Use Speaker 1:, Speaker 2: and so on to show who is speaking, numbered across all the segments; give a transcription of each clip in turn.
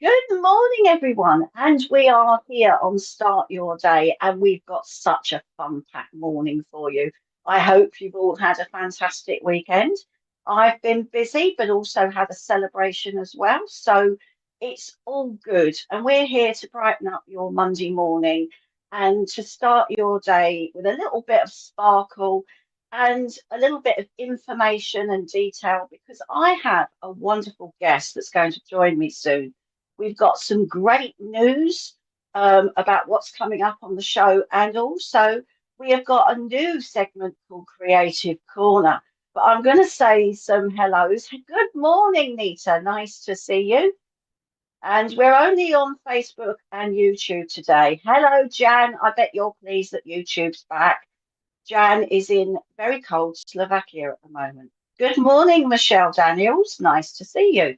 Speaker 1: Good morning, everyone. And we are here on Start Your Day, and we've got such a fun-packed morning for you. I hope you've all had a fantastic weekend. I've been busy, but also had a celebration as well. So it's all good. And we're here to brighten up your Monday morning and to start your day with a little bit of sparkle and a little bit of information and detail because I have a wonderful guest that's going to join me soon. We've got some great news about what's coming up on the show, and also we have got a new segment called Creative Corner. But I'm going to say some hellos. Good morning, Nita. Nice to see you. And we're only on Facebook and YouTube today. Hello, Jan. I bet you're pleased that YouTube's back. Jan is in very cold Slovakia at the moment. Good morning, Michelle Daniels. Nice to see you.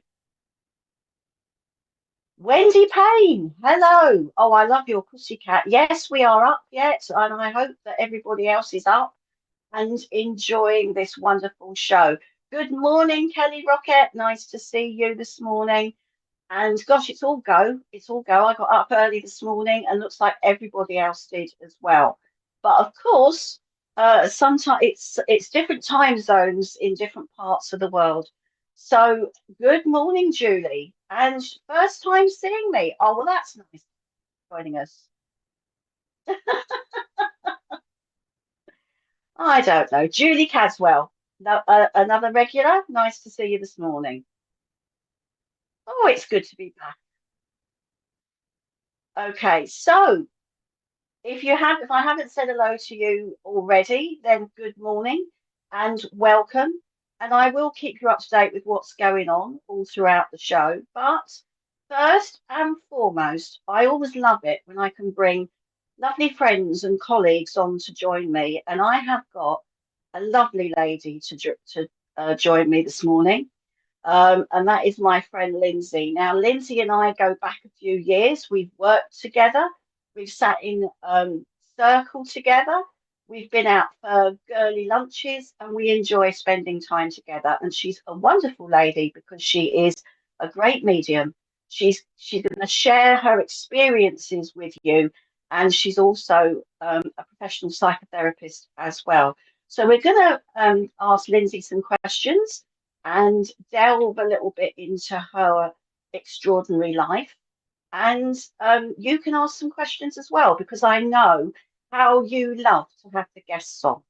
Speaker 1: Wendy Payne, hello. Oh, I love your pussycat. Yes, we are up yet, and I hope that everybody else is up and enjoying this wonderful show. Good morning, Kelly Rocket. Nice to see you this morning. And gosh, it's all go. It's all go. I got up early this morning and looks like everybody else did as well. But of course, sometimes it's different time zones in different parts of the world. So good morning, Julie. And first time seeing me. Oh, well, that's nice joining us. I don't know. Julie Caswell, no, another regular. Nice to see you this morning. Oh, it's good to be back. Okay, so if I haven't said hello to you already, then good morning and welcome. And I will keep you up to date with what's going on all throughout the show. But first and foremost, I always love it when I can bring lovely friends and colleagues on to join me. And I have got a lovely lady to join me this morning. And that is my friend Lindsay. Now, Lindsay and I go back a few years. We've worked together. We've sat in circle together. We've been out for girly lunches and we enjoy spending time together. And she's a wonderful lady because she is a great medium. She's going to share her experiences with you. And she's also a professional psychotherapist as well. So we're going to ask Lindsay some questions and delve a little bit into her extraordinary life. And you can ask some questions as well, because I know how you love to have the guests on.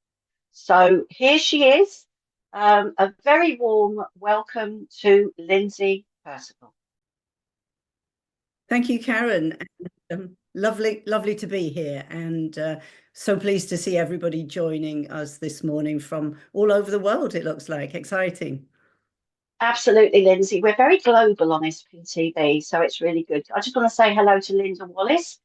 Speaker 1: So here she is. A very warm welcome to Lindsay Percival.
Speaker 2: Thank you, Karen. Lovely to be here, and so pleased to see everybody joining us this morning from all over the world. It looks like exciting.
Speaker 1: Absolutely, Lindsay. We're very global on SPTV, so it's really good. I just want to say hello to Linda Wallace.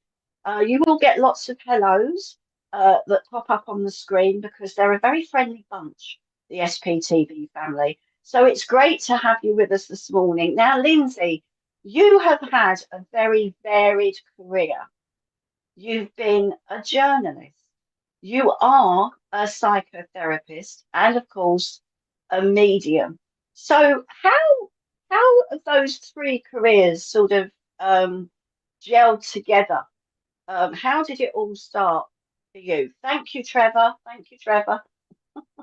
Speaker 1: You will get lots of hellos that pop up on the screen because they're a very friendly bunch, the SPTV family. So it's great to have you with us this morning. Now, Lindsay, you have had a very varied career. You've been a journalist. You are a psychotherapist and, of course, a medium. So how have those three careers sort of gelled together? How did it all start for you? Thank you, Trevor. Thank you, Trevor.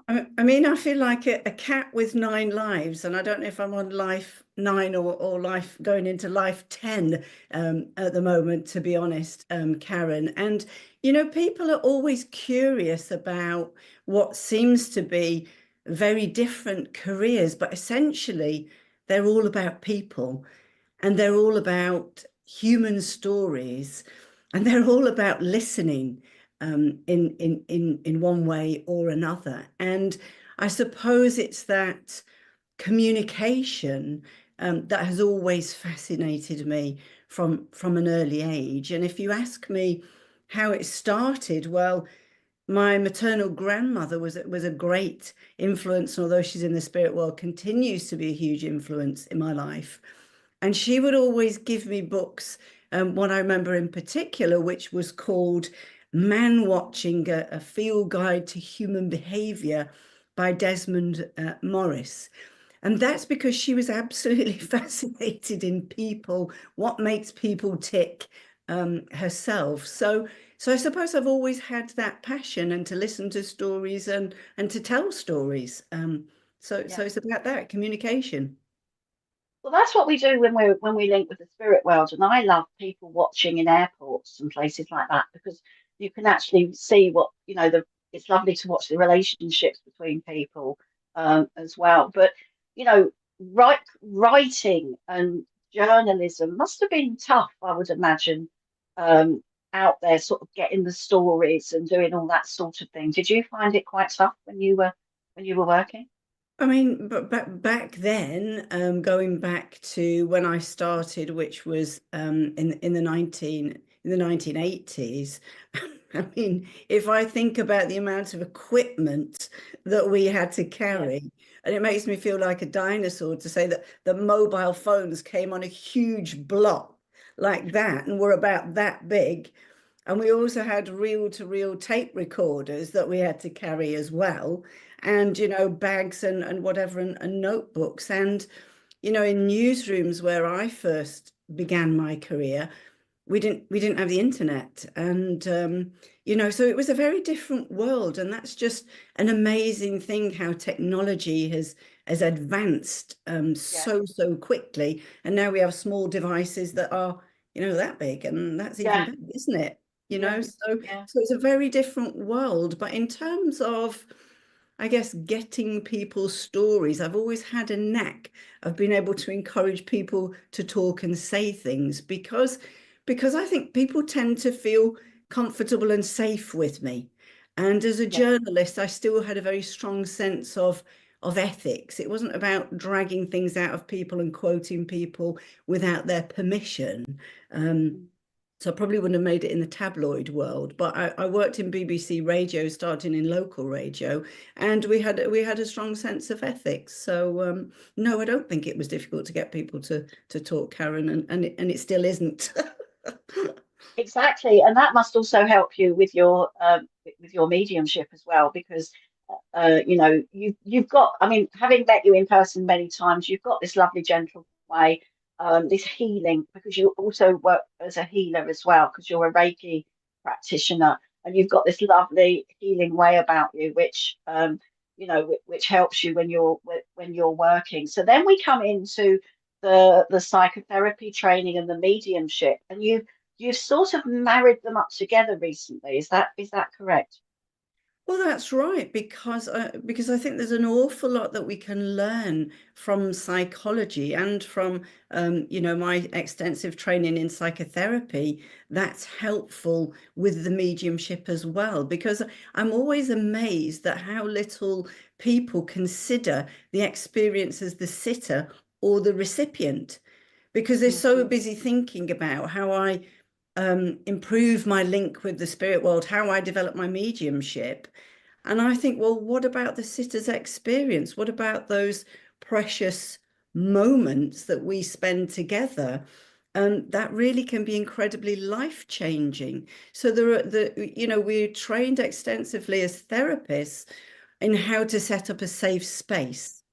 Speaker 2: I mean, I feel like a cat with 9 lives, and I don't know if I'm on life 9 or life going into life 10 at the moment, to be honest, Karen. And, you know, people are always curious about what seems to be very different careers, but essentially they're all about people and they're all about human stories and they're all about listening in one way or another. And I suppose it's that communication that has always fascinated me from an early age. And if you ask me how it started, well, my maternal grandmother was a great influence, and although she's in the spirit world, continues to be a huge influence in my life. And she would always give me books, one I remember in particular, which was called Man Watching, a Field Guide to Human Behaviour by Desmond Morris. And that's because she was absolutely fascinated in people, what makes people tick, herself. So I suppose I've always had that passion and to listen to stories and to tell stories. So
Speaker 1: Yeah.
Speaker 2: it's about that communication.
Speaker 1: Well, that's what we do when we link with the spirit world, and I love people watching in airports and places like that because you can actually see what the. It's lovely to watch the relationships between people as well. But writing and journalism must have been tough, I would imagine, um, out there, sort of getting the stories and doing all that sort of thing. Did you find it quite tough when you were working?
Speaker 2: I mean, but back then, going back to when I started, which was in the 1980s. I mean, if I think about the amount of equipment that we had to
Speaker 1: Yeah,
Speaker 2: carry, and it makes me feel like a dinosaur to say that the mobile phones came on a huge block like that and were about that big. And we also had reel-to-reel tape recorders that we had to carry as well, and bags and whatever, and notebooks. And in newsrooms where I first began my career, we didn't have the internet. And so it was a very different world. And that's just an amazing thing, how technology has advanced
Speaker 1: yeah,
Speaker 2: so quickly. And now we have small devices that are that big, and that's even
Speaker 1: yeah,
Speaker 2: better, isn't it?
Speaker 1: yeah,
Speaker 2: So
Speaker 1: yeah,
Speaker 2: it's a very different world. But in terms of, I guess, getting people's stories, I've always had a knack of being able to encourage people to talk and say things, because I think people tend to feel comfortable and safe with me. And as a
Speaker 1: yeah,
Speaker 2: journalist, I still had a very strong sense of ethics. It wasn't about dragging things out of people and quoting people without their permission. Um,
Speaker 1: mm,
Speaker 2: so I probably wouldn't have made it in the tabloid world, but I worked in BBC radio, starting in local radio, and we had a strong sense of ethics. So no, I don't think it was difficult to get people to talk, Karen, and it still isn't.
Speaker 1: exactly. And that must also help you with your mediumship as well, because you've got. I mean, having met you in person many times, you've got this lovely, gentle way, this healing, because you also work as a healer as well, because you're a Reiki practitioner, and you've got this lovely healing way about you, which which helps you when you're working. So then we come into the psychotherapy training and the mediumship, and you've sort of married them up together recently. Is that correct?
Speaker 2: Well, that's right, because I think there's an awful lot that we can learn from psychology and from my extensive training in psychotherapy. That's helpful with the mediumship as well, because I'm always amazed at how little people consider the experience as the sitter or the recipient, because they're
Speaker 1: Mm,
Speaker 2: so busy thinking about how I improve my link with the spirit world, how I develop my mediumship. And I think, well, what about the sitter's experience? What about those precious moments that we spend together? That really can be incredibly life-changing. So we're trained extensively as therapists in how to set up a safe space,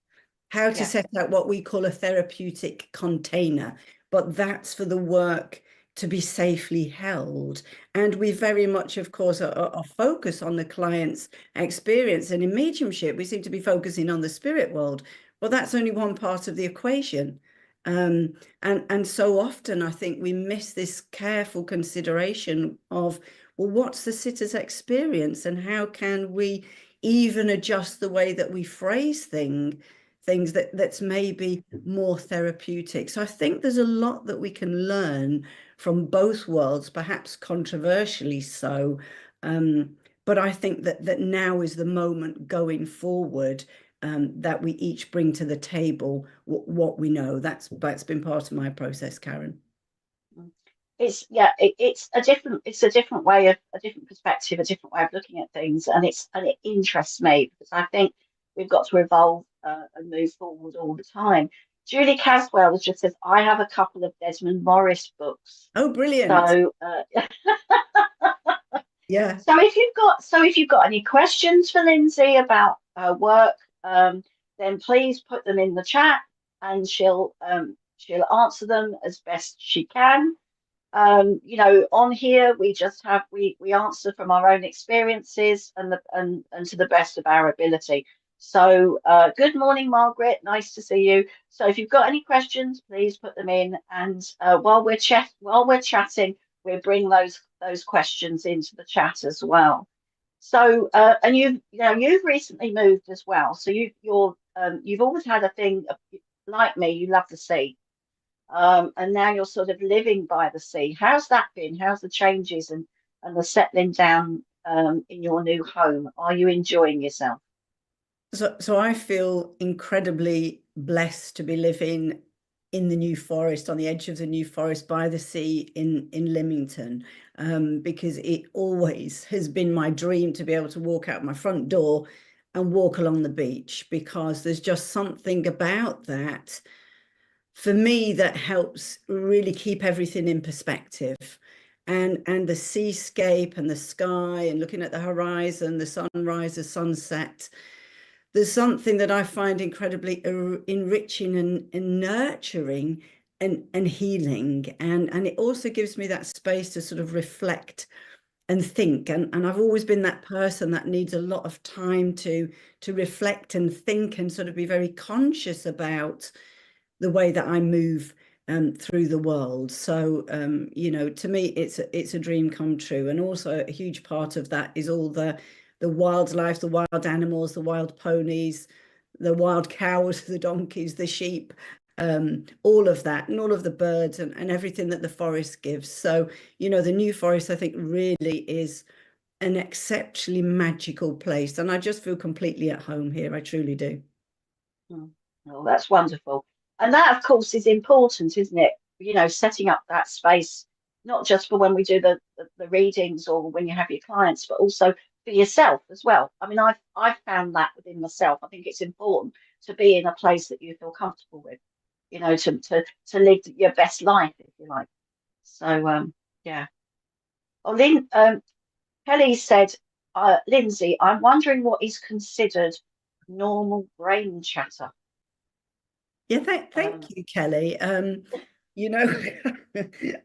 Speaker 2: how to
Speaker 1: yeah,
Speaker 2: set out what we call a therapeutic container, but that's for the work to be safely held. And we very much, of course, are focused on the client's experience. And in mediumship, we seem to be focusing on the spirit world. Well, that's only one part of the equation. Um, and so often I think we miss this careful consideration of, well, what's the sitter's experience, and how can we even adjust the way that we phrase things that's maybe more therapeutic. So I think there's a lot that we can learn from both worlds, perhaps controversially so. Um, but I think that now is the moment going forward, that we each bring to the table what we know. That's been part of my process, Karen.
Speaker 1: mm. It's a different way of a different perspective, a different way of looking at things, and it interests me because I think we've got to evolve and move forward all the time. Julie Caswell has just says, I have a couple of Desmond Morris books.
Speaker 2: Oh, brilliant.
Speaker 1: So
Speaker 2: Yeah.
Speaker 1: so if you've got any questions for Lindsay about her work, then please put them in the chat, and she'll answer them as best she can. You know, on here we just have we answer from our own experiences and to the best of our ability. So good morning, Margaret. Nice to see you. So if you've got any questions, please put them in. And while we're chatting, we'll bring those questions into the chat as well. So and you've recently moved as well. So you've always had a thing like me. You love the sea, and now you're sort of living by the sea. How's that been? How's the changes and the settling down in your new home? Are you enjoying yourself?
Speaker 2: So I feel incredibly blessed to be living in the New Forest, on the edge of the New Forest by the sea in Lymington, because it always has been my dream to be able to walk out my front door and walk along the beach, because there's just something about that for me that helps really keep everything in perspective. And the seascape and the sky and looking at the horizon, the sunrise, the sunset, there's something that I find incredibly enriching and nurturing and healing. And it also gives me that space to sort of reflect and think. And I've always been that person that needs a lot of time to reflect and think and sort of be very conscious about the way that I move through the world. So, you know, to me, it's a dream come true. And also a huge part of that is all the wildlife, the wild animals, the wild ponies, the wild cows, the donkeys, the sheep, all of that, and all of the birds and everything that the forest gives. So, you know, the New Forest, I think, really is an exceptionally magical place. And I just feel completely at home here. I truly do.
Speaker 1: Mm. Oh, that's wonderful. And that, of course, is important, isn't it? You know, setting up that space, not just for when we do the readings or when you have your clients, but also for yourself as well. I mean, I've found that within myself. I think it's important to be in a place that you feel comfortable with, you know, to live your best life, if you like. So, yeah. Oh, Kelly said, Lindsay, I'm wondering what is considered normal brain chatter.
Speaker 2: Yeah, thank you, Kelly. You know,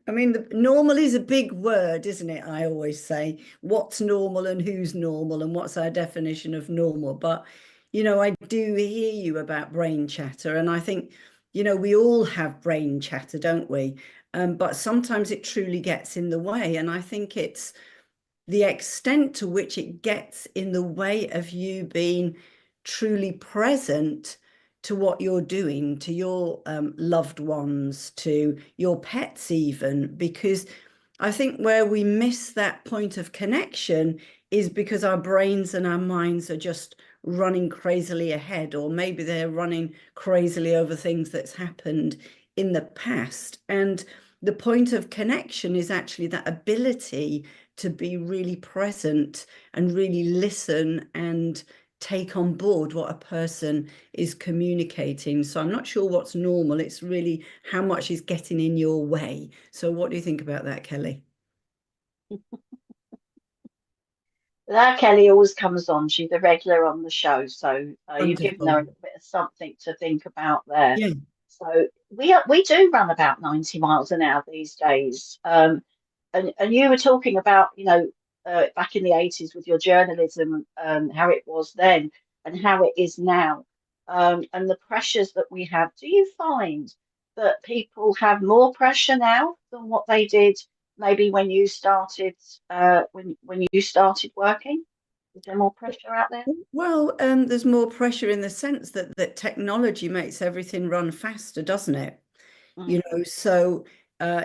Speaker 2: I mean, normal is a big word, isn't it? I always say, what's normal and who's normal and what's our definition of normal? But, you know, I do hear you about brain chatter. And I think, you know, we all have brain chatter, don't we? But sometimes it truly gets in the way. And I think it's the extent to which it gets in the way of you being truly present to what you're doing, to your loved ones, to your pets, even, because I think where we miss that point of connection is because our brains and our minds are just running crazily ahead, or maybe they're running crazily over things that's happened in the past. And the point of connection is actually that ability to be really present and really listen and take on board what a person is communicating. So I'm not sure what's normal. It's really how much is getting in your way. So what do you think about that, Kelly?
Speaker 1: That Kelly always comes on. She's a regular on the show, so you've given her a
Speaker 2: Wonderful.
Speaker 1: little bit of something to think about there.
Speaker 2: Yeah.
Speaker 1: So we do run about 90 miles an hour these days. And you were talking about, you know, back in the 80s with your journalism, how it was then and how it is now, and the pressures that we have. Do you find that people have more pressure now than what they did maybe when you started, when you started working? Is there more pressure out there?
Speaker 2: Well, there's more pressure in the sense that technology makes everything run faster, doesn't it? You
Speaker 1: Mm,
Speaker 2: know, so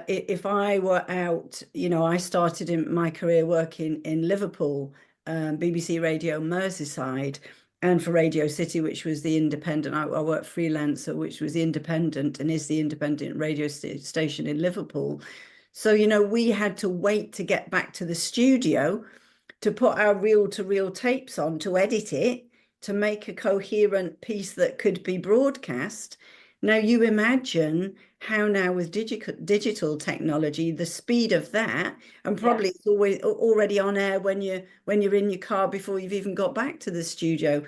Speaker 2: if I were out, you know, I started in my career working in Liverpool, BBC Radio Merseyside, and for Radio City, which was the independent. I worked freelancer, which was the independent and is the independent radio station in Liverpool. So, you know, we had to wait to get back to the studio to put our reel-to-reel tapes on to edit it to make a coherent piece that could be broadcast. Now you imagine how now with digital technology, the speed of that, and
Speaker 1: yeah.
Speaker 2: probably it's always already on air when you're in your car before you've even got back to the studio.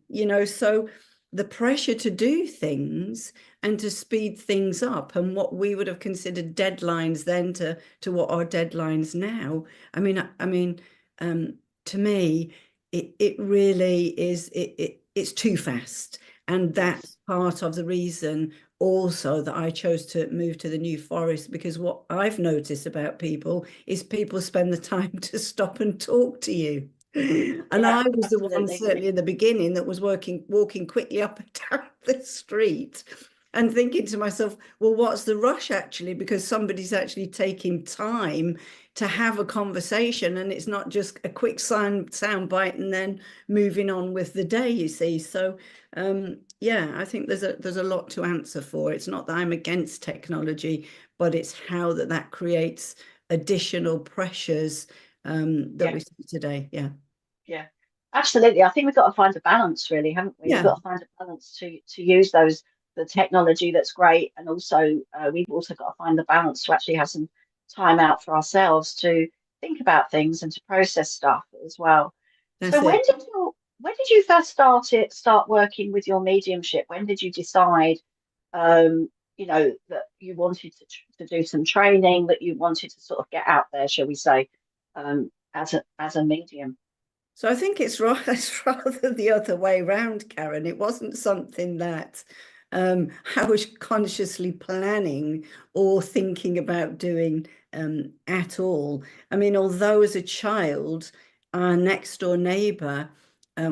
Speaker 2: You know, so the pressure to do things and to speed things up, and what we would have considered deadlines then to what are deadlines now. I mean, to me, it really is, it's too fast. And
Speaker 1: Yes.
Speaker 2: that's part of the reason also that I chose to move to the New Forest, because what I've noticed about people is people spend the time to stop and talk to you. And
Speaker 1: Yeah,
Speaker 2: I was the one,
Speaker 1: absolutely.
Speaker 2: certainly in the beginning, that was walking quickly up and down the street and thinking to myself, well, what's the rush actually? Because somebody's actually taking time to have a conversation, and it's not just a quick sound bite and then moving on with the day, you see. So yeah, I think there's a lot to answer for. It's not that I'm against technology, but it's how that creates additional pressures that
Speaker 1: Yeah,
Speaker 2: we see today. Yeah.
Speaker 1: yeah, absolutely. I think we've got to find a balance, really, haven't we? We've
Speaker 2: Yeah,
Speaker 1: got to find a balance to use the technology that's great, and also we've also got to find the balance to actually have some time out for ourselves to think about things and to process stuff as well. So
Speaker 2: that's it.
Speaker 1: when did you first start working with your mediumship? When did you decide that you wanted to do some training, that you wanted to sort of get out there, shall we say, as a medium?
Speaker 2: So I think it's rather the other way round, Karen. It wasn't something that I was consciously planning or thinking about doing at all. I mean, although as a child, our next door neighbour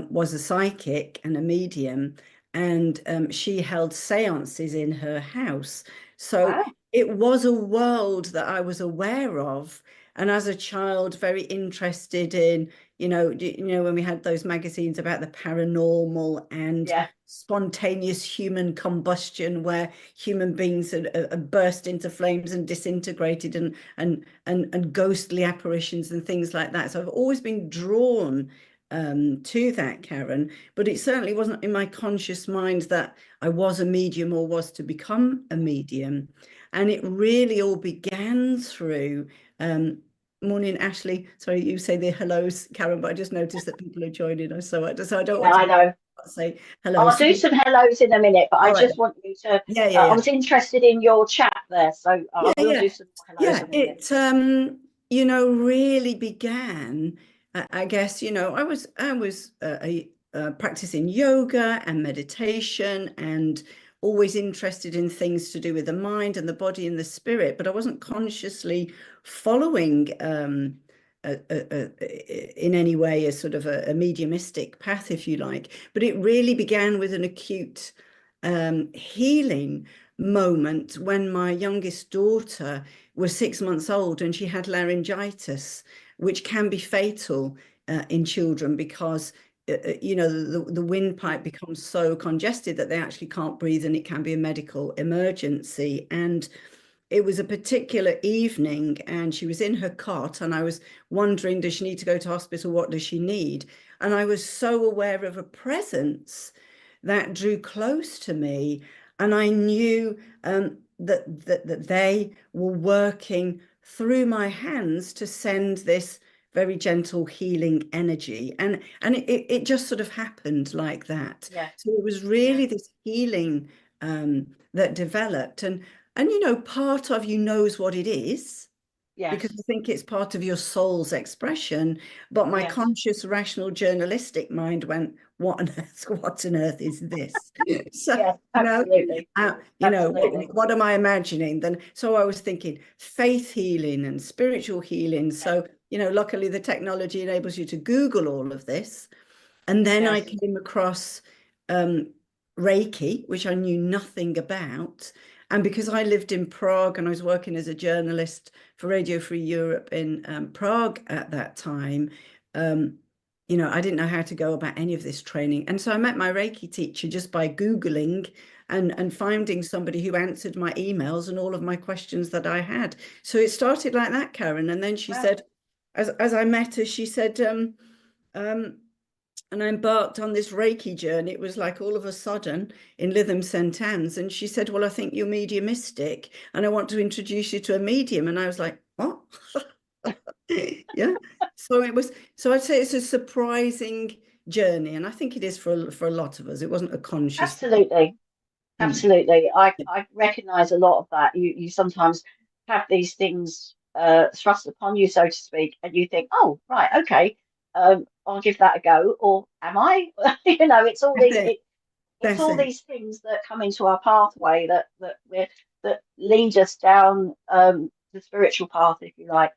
Speaker 2: was a psychic and a medium, and she held seances in her house. So
Speaker 1: Wow.
Speaker 2: it was a world that I was aware of. And as a child, very interested in, when we had those magazines about the paranormal and
Speaker 1: Yeah.
Speaker 2: spontaneous human combustion, where human beings had burst into flames and disintegrated, and ghostly apparitions and things like that. So I've always been drawn to that, Karen, but it certainly wasn't in my conscious mind that I was a medium or was to become a medium. And it really all began through morning, Ashley. Sorry, you say the hellos, Karen, but I just noticed that people are joining us, so I don't
Speaker 1: Yeah,
Speaker 2: want to
Speaker 1: I know.
Speaker 2: say hello.
Speaker 1: I'll
Speaker 2: So,
Speaker 1: do some hellos in a minute, but I
Speaker 2: all right.
Speaker 1: just want you to.
Speaker 2: Yeah, yeah,
Speaker 1: I
Speaker 2: yeah.
Speaker 1: was interested in your chat there, so I
Speaker 2: Yeah,
Speaker 1: will do
Speaker 2: yeah.
Speaker 1: some more hellos
Speaker 2: Yeah,
Speaker 1: in a minute.
Speaker 2: it really began, I guess, I was practicing yoga and meditation, and always interested in things to do with the mind and the body and the spirit, but I wasn't consciously following in any way a sort of a mediumistic path, if you like. But it really began with an acute healing moment when my youngest daughter was 6 months old, and she had laryngitis, which can be fatal in children, because the windpipe becomes so congested that they actually can't breathe, and it can be a medical emergency. And it was a particular evening, and she was in her cot, and I was wondering, does she need to go to hospital? What does she need? And I was so aware of a presence that drew close to me, and I knew that they were working through my hands to send this very gentle healing energy, and it just sort of happened like that.
Speaker 1: Yeah,
Speaker 2: So it was
Speaker 1: yeah,
Speaker 2: really this healing that developed, and part of you knows what it is, because
Speaker 1: yes,
Speaker 2: I think it's part of your soul's expression. But my
Speaker 1: yes,
Speaker 2: conscious, rational, journalistic mind went, "What on earth? What on earth is this?" So,
Speaker 1: yes, absolutely, absolutely.
Speaker 2: what am I imagining? Then, so I was thinking faith healing and spiritual healing.
Speaker 1: Yeah,
Speaker 2: So, luckily the technology enables you to Google all of this. And then I
Speaker 1: yes,
Speaker 2: came across um, Reiki, which I knew nothing about. And because I lived in Prague and I was working as a journalist for Radio Free Europe in Prague at that time, um, I didn't know how to go about any of this training. And so I met my Reiki teacher just by Googling and finding somebody who answered my emails and all of my questions that I had. So it started like that, Karen. And then she
Speaker 1: wow,
Speaker 2: said, as I met her, she said, um, and I embarked on this Reiki journey. It was like all of a sudden in Lytham St Anne's. And she said, well, I think you're mediumistic, and I want to introduce you to a medium. And I was like, what? Yeah. So I'd say it's a surprising journey, and I think it is for a lot of us. It wasn't a conscious.
Speaker 1: Absolutely.
Speaker 2: Mm.
Speaker 1: Absolutely. I recognize a lot of that. You sometimes have these things thrust upon you, so to speak, and you think, oh, right, okay, I'll give that a go, or am I? It's all
Speaker 2: That's
Speaker 1: these
Speaker 2: it.
Speaker 1: it's
Speaker 2: That's
Speaker 1: all
Speaker 2: it.
Speaker 1: these things that come into our pathway that lead us down the spiritual path, if you like.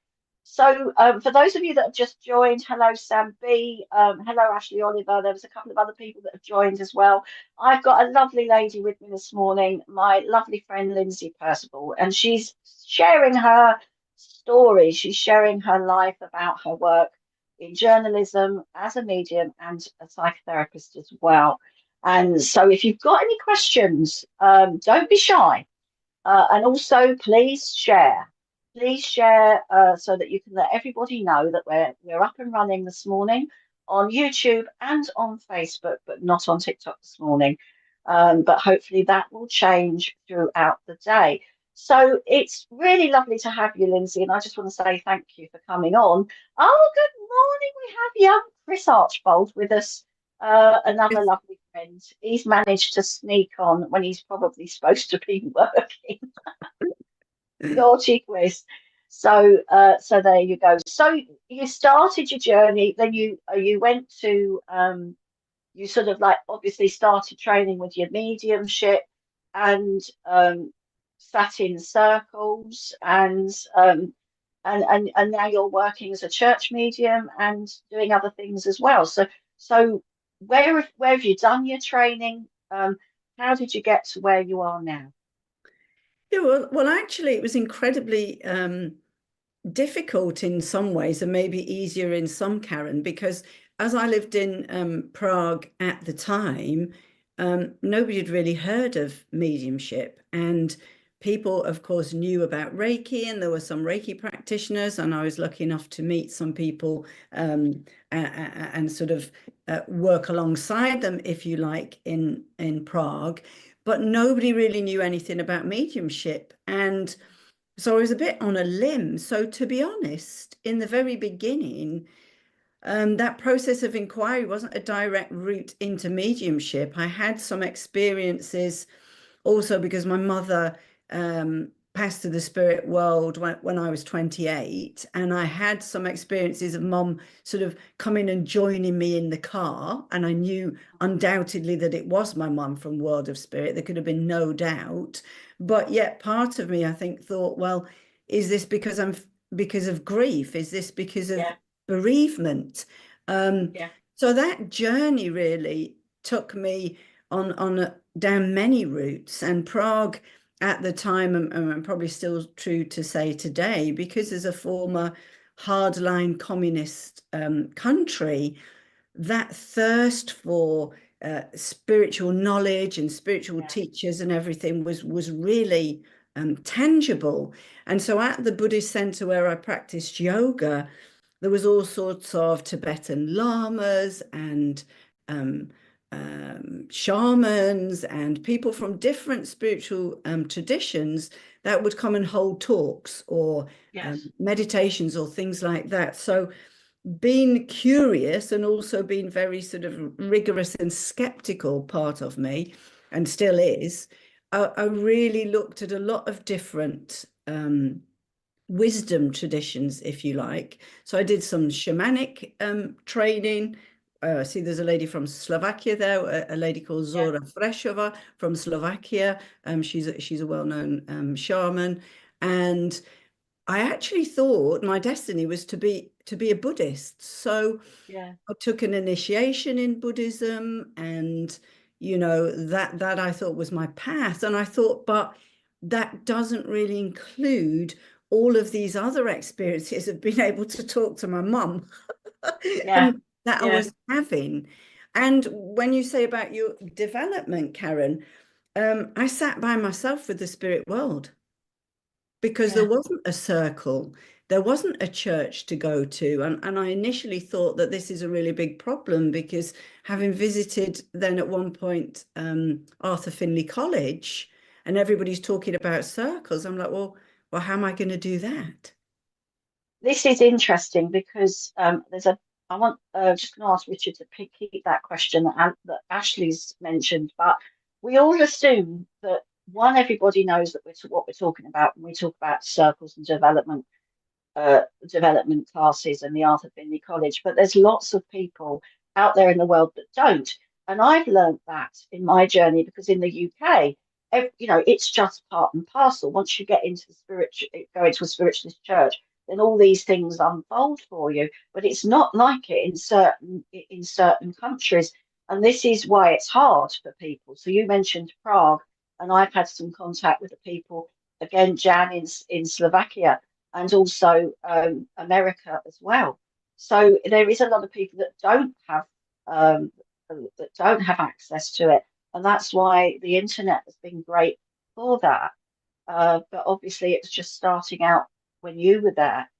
Speaker 1: So, for those of you that have just joined, hello Sam B, hello Ashley Oliver. There was a couple of other people that have joined as well. I've got a lovely lady with me this morning, my lovely friend Lindsay Percival, and she's sharing her story. She's sharing her life about her work in journalism as a medium and a psychotherapist as well. And so, if you've got any questions, don't be shy. And also, please share. Please share so that you can let everybody know that we're up and running this morning on YouTube and on Facebook, but not on TikTok this morning. But hopefully that will change throughout the day. So it's really lovely to have you, Lindsay, and I just want to say thank you for coming on. Oh, good morning. We have young Chris Archbold with us, another lovely friend. He's managed to sneak on when he's probably supposed to be working. Naughty quiz. So there you go. So you started your journey, then you went to you sort of like obviously started training with your mediumship and sat in circles and now you're working as a church medium and doing other things as well. So where have you done your training? How did you get to where you are now?
Speaker 2: Yeah, well, actually, it was incredibly difficult in some ways and maybe easier in some, Karen, because as I lived in Prague at the time, nobody had really heard of mediumship. And people, of course, knew about Reiki, and there were some Reiki practitioners, and I was lucky enough to meet some people and sort of work alongside them, if you like, in Prague. But nobody really knew anything about mediumship. And so I was a bit on a limb. So to be honest, in the very beginning, that process of inquiry wasn't a direct route into mediumship. I had some experiences also because my mother passed to the spirit world when I was 28, and I had some experiences of mum sort of coming and joining me in the car, and I knew undoubtedly that it was my mum from World of Spirit. There could have been no doubt, but yet part of me, I think, thought, well, is this because of grief? Is this because of
Speaker 1: Yeah,
Speaker 2: bereavement? Um,
Speaker 1: yeah,
Speaker 2: so that journey really took me down many routes, and Prague at the time, and probably still true to say today, because as a former hardline communist country, that thirst for spiritual knowledge and spiritual
Speaker 1: yeah,
Speaker 2: teachers and everything was really tangible. And so at the Buddhist center where I practiced yoga, there was all sorts of Tibetan lamas and um, shamans and people from different spiritual traditions that would come and hold talks or
Speaker 1: yes,
Speaker 2: meditations or things like that. So being curious and also being very sort of rigorous and skeptical part of me, and still is, I really looked at a lot of different wisdom traditions, if you like. So I did some shamanic training. See, there's a lady from Slovakia there, a lady called
Speaker 1: yeah,
Speaker 2: Zora Freshova from Slovakia. She's a well-known shaman, and I actually thought my destiny was to be a Buddhist. So
Speaker 1: yeah.
Speaker 2: I took an initiation in Buddhism, and that I thought was my path. And I thought, but that doesn't really include all of these other experiences of being able to talk to my mum
Speaker 1: Yeah,
Speaker 2: and that I
Speaker 1: yeah,
Speaker 2: was having. And when you say about your development, Karen, I sat by myself with the spirit world because there
Speaker 1: yeah.
Speaker 2: wasn't a circle, there wasn't a church to go to. And I initially thought that this is a really big problem because having visited then at one point Arthur Findlay College, and everybody's talking about circles, I'm like, well, how am I going to do that?
Speaker 1: This is interesting because there's a I want just going to ask Richard to keep that question that Ashley's mentioned, but we all assume that one, everybody knows that what we're talking about when we talk about circles and development classes and the art of Binley College, but there's lots of people out there in the world that don't. And I've learned that in my journey because in the UK, it's just part and parcel. Once you get into the spiritual, go into a spiritualist church, then all these things unfold for you. But it's not like it in certain countries, and this is why it's hard for people. So you mentioned Prague, and I've had some contact with the people again, Jan in Slovakia and also America as well. So there is a lot of people um, that don't have access to it, and that's why the internet has been great for that. But obviously, it's just starting out when you were there.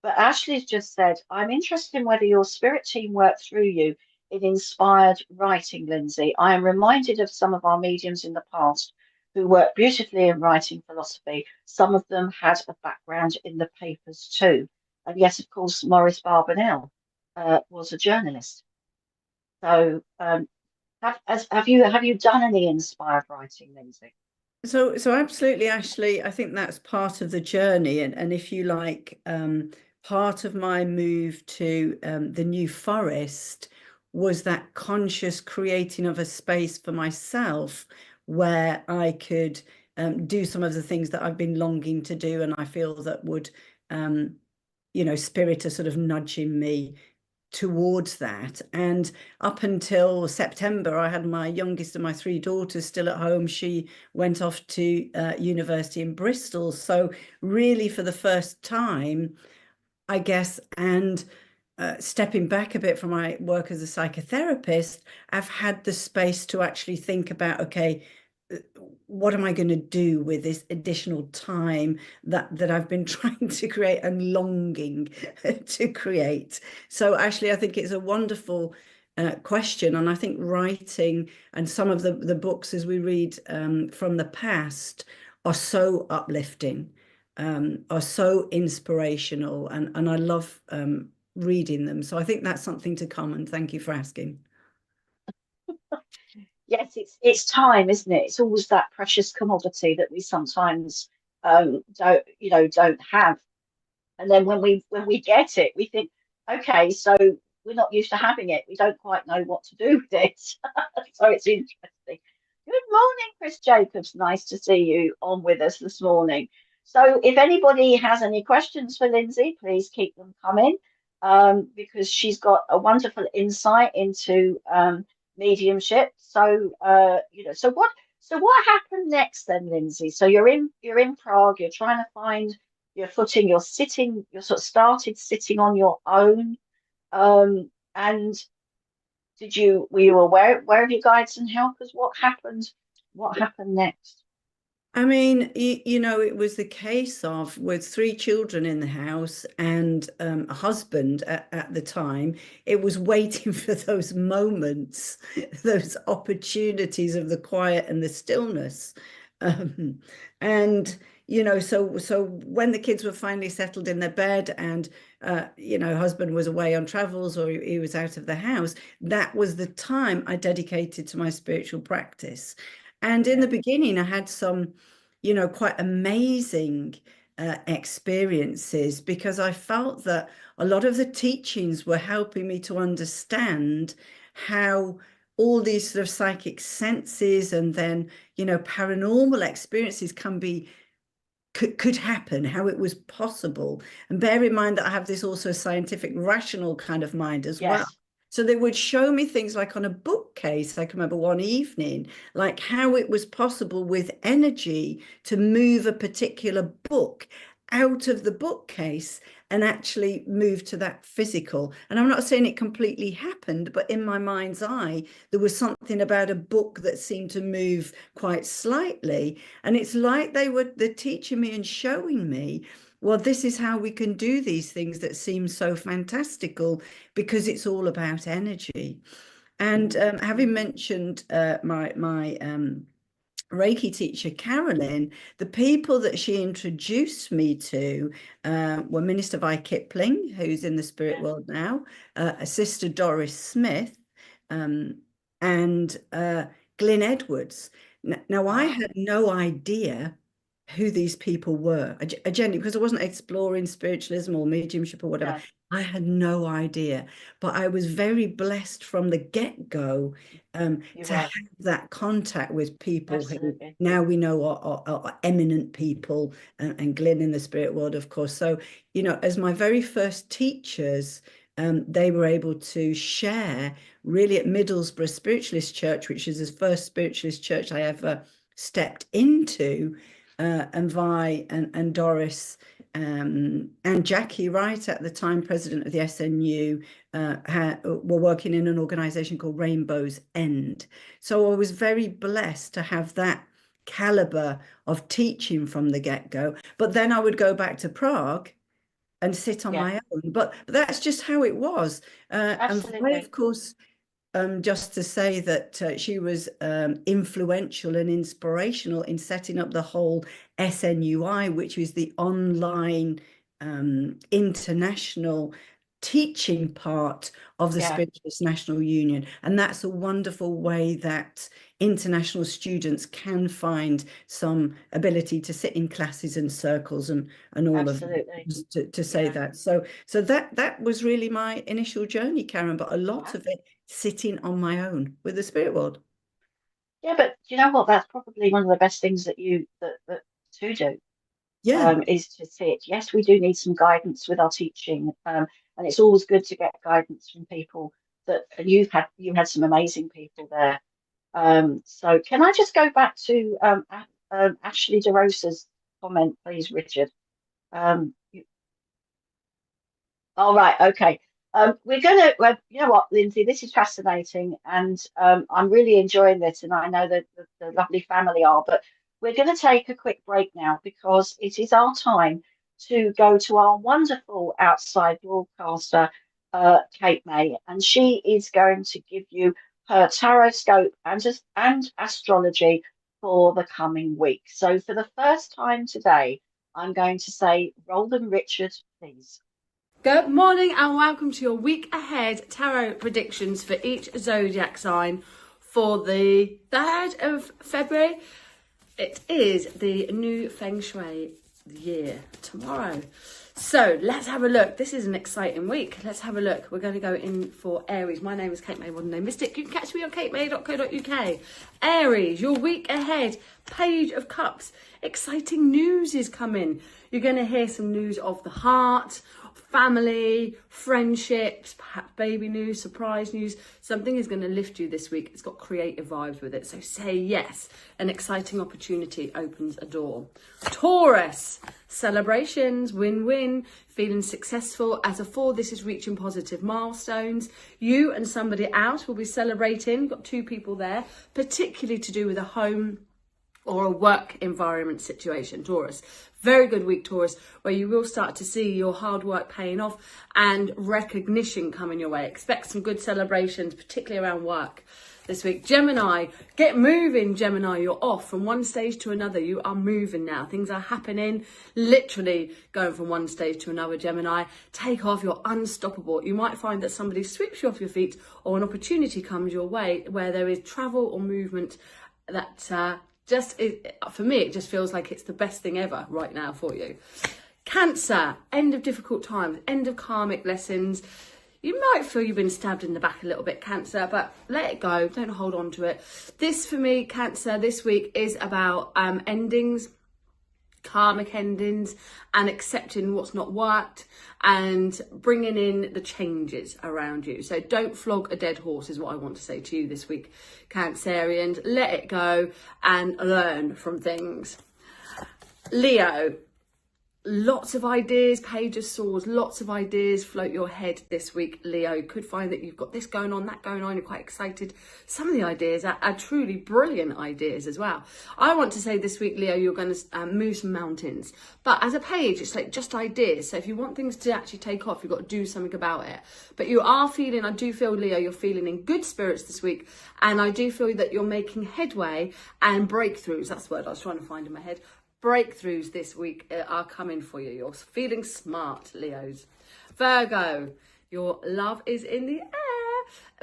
Speaker 1: But Ashley's just said, I'm interested in whether your spirit team worked through you in inspired writing, Lindsay. I am reminded of some of our mediums in the past who worked beautifully in writing philosophy. Some of them had a background in the papers too. And yes, of course, Maurice Barbanel was a journalist. So have you done any inspired writing, Lindsay?
Speaker 2: So absolutely, Ashley. I think that's part of the journey, and if you like, part of my move to the New Forest was that conscious creating of a space for myself where I could do some of the things that I've been longing to do, and I feel that would, spirit are sort of nudging me towards that. And up until September, I had my youngest of my three daughters still at home. She went off to university in Bristol. So really for the first time, I guess, and stepping back a bit from my work as a psychotherapist, I've had the space to actually think about, okay, what am I going to do with this additional time that I've been trying to create and longing to create? So actually, I think it's a wonderful question, and I think writing and some of the books as we read from the past are so uplifting, are so inspirational, and I love reading them. So I think that's something to come, and thank you for asking.
Speaker 1: Yes, it's time, isn't it? It's always that precious commodity that we sometimes don't have. And then when we get it, we think, okay, so we're not used to having it. We don't quite know what to do with it. So it's interesting. Good morning, Chris Jacobs. Nice to see you on with us this morning. So if anybody has any questions for Lindsay, please keep them coming, because she's got a wonderful insight into mediumship. So what happened next then, Lindsay? So you're in Prague. You're trying to find your footing. You're sort of started sitting on your own. And were you aware of your guides and helpers? What happened next?
Speaker 2: I mean, it was the case of with three children in the house and a husband at the time, it was waiting for those moments, those opportunities of the quiet and the stillness. Um, and, so when the kids were finally settled in their bed and, husband was away on travels or he was out of the house, that was the time I dedicated to my spiritual practice. And in
Speaker 1: Yeah.
Speaker 2: the beginning, I had some, quite amazing experiences because I felt that a lot of the teachings were helping me to understand how all these sort of psychic senses and then, paranormal experiences could happen, how it was possible. And bear in mind that I have this also scientific, rational kind of mind as well.
Speaker 1: Yes.
Speaker 2: So they would show me things like on a bookcase. I can remember one evening, like how it was possible with energy to move a particular book out of the bookcase and actually move to that physical. And I'm not saying it completely happened, but in my mind's eye, there was something about a book that seemed to move quite slightly. And it's like they're teaching me and showing me, well, this is how we can do these things that seem so fantastical because it's all about energy. And
Speaker 1: Mm.
Speaker 2: having mentioned my Reiki teacher, Carolyn, the people that she introduced me to were Minister Vi Kipling, who's in the spirit
Speaker 1: Yeah.
Speaker 2: world now, a Sister Doris Smith, and Glyn Edwards. Now, I
Speaker 1: Wow.
Speaker 2: had no idea who these people were. I genuinely, because I wasn't exploring spiritualism or mediumship or whatever,
Speaker 1: No,
Speaker 2: I had no idea. But I was very blessed from the get-go
Speaker 1: you
Speaker 2: to
Speaker 1: were.
Speaker 2: have that contact with people who
Speaker 1: Absolutely.
Speaker 2: now we know are eminent people, and Glyn in the spirit world, of course. So, as my very first teachers, they were able to share really at Middlesbrough Spiritualist Church, which is the first spiritualist church I ever stepped into, and Vi and Doris and Jackie Wright, at the time president of the SNU, were working in an organization called Rainbow's End. So I was very blessed to have that caliber of teaching from the get-go. But then I would go back to Prague and sit on
Speaker 1: Yeah,
Speaker 2: my own. But that's just how it was. And Vi,
Speaker 1: absolutely.
Speaker 2: of course, just to say that she was influential and inspirational in setting up the whole SNUI, which is the online international teaching part of the
Speaker 1: Yeah,
Speaker 2: Spiritualist National Union. And that's a wonderful way that international students can find some ability to sit in classes and circles and all of
Speaker 1: absolutely.
Speaker 2: to say
Speaker 1: Yeah.
Speaker 2: that. So that was really my initial journey, Karen, but a lot
Speaker 1: Wow.
Speaker 2: of it sitting on my own with the spirit world.
Speaker 1: Yeah, but you know what? That's probably one of the best things that that to do,
Speaker 2: Yeah,
Speaker 1: is to sit. Yes, we do need some guidance with our teaching, and it's always good to get guidance from people that, and you had some amazing people there. So can I just go back to Ashley DeRosa's comment, please, Richard? Um, All right, okay. We're gonna, well, you know what, Lindsay, this is fascinating, and I'm really enjoying this, and I know that the lovely family are. But we're going to take a quick break now because it is our time to go to our wonderful outside broadcaster, Kate May, and she is going to give you her tarot scope and astrology for the coming week. So for the first time today, I'm going to say, Roland Richard, please.
Speaker 3: Good morning and welcome to your week ahead tarot predictions for each zodiac sign for the 3rd of February. It is the new Feng Shui year tomorrow. So let's have a look. This is an exciting week. Let's have a look. We're going to go in for Aries. My name is Kate May, modern name Mystic. You can catch me on katemay.co.uk. Aries, your week ahead. Page of Cups. Exciting news is coming. You're going to hear some news of the heart, family, friendships, perhaps baby news, surprise news. Something is going to lift you this week. It's got creative vibes with it. So say yes. An exciting opportunity opens a door. Taurus, celebrations, win-win, feeling successful. As a 4, this is reaching positive milestones. You and somebody else will be celebrating. Got 2 people there, particularly to do with a home or a work environment situation, Taurus. Very good week, Taurus, where you will start to see your hard work paying off and recognition coming your way. Expect some good celebrations, particularly around work this week. Gemini, get moving, Gemini. You're off from one stage to another. You are moving now. Things are happening, literally going from one stage to another, Gemini. Take off. You're unstoppable. You might find that somebody sweeps you off your feet or an opportunity comes your way where there is travel or movement that for me, it just feels like it's the best thing ever right now for you. Cancer, end of difficult times, end of karmic lessons. You might feel you've been stabbed in the back a little bit, Cancer, but let it go. Don't hold on to it. This, for me, Cancer, this week is about endings, karmic endings, and accepting what's not worked and bringing in the changes around you. So don't flog a dead horse is what I want to say to you this week, Cancerians. Let it go and learn from things. Leo, Lots of ideas, Page of Swords, lots of ideas float your head this week, Leo. You could find that you've got this going on, that going on, you're quite excited. Some of the ideas are truly brilliant ideas as well. I want to say this week, Leo, you're going to move some mountains. But as a page, it's like just ideas. So if you want things to actually take off, you've got to do something about it. But you are feeling, I do feel, Leo, you're feeling in good spirits this week. And I do feel that you're making headway and breakthroughs. That's the word I was trying to find in my head. Breakthroughs this week are coming for you. You're feeling smart, Leos. Virgo, your love is in the air.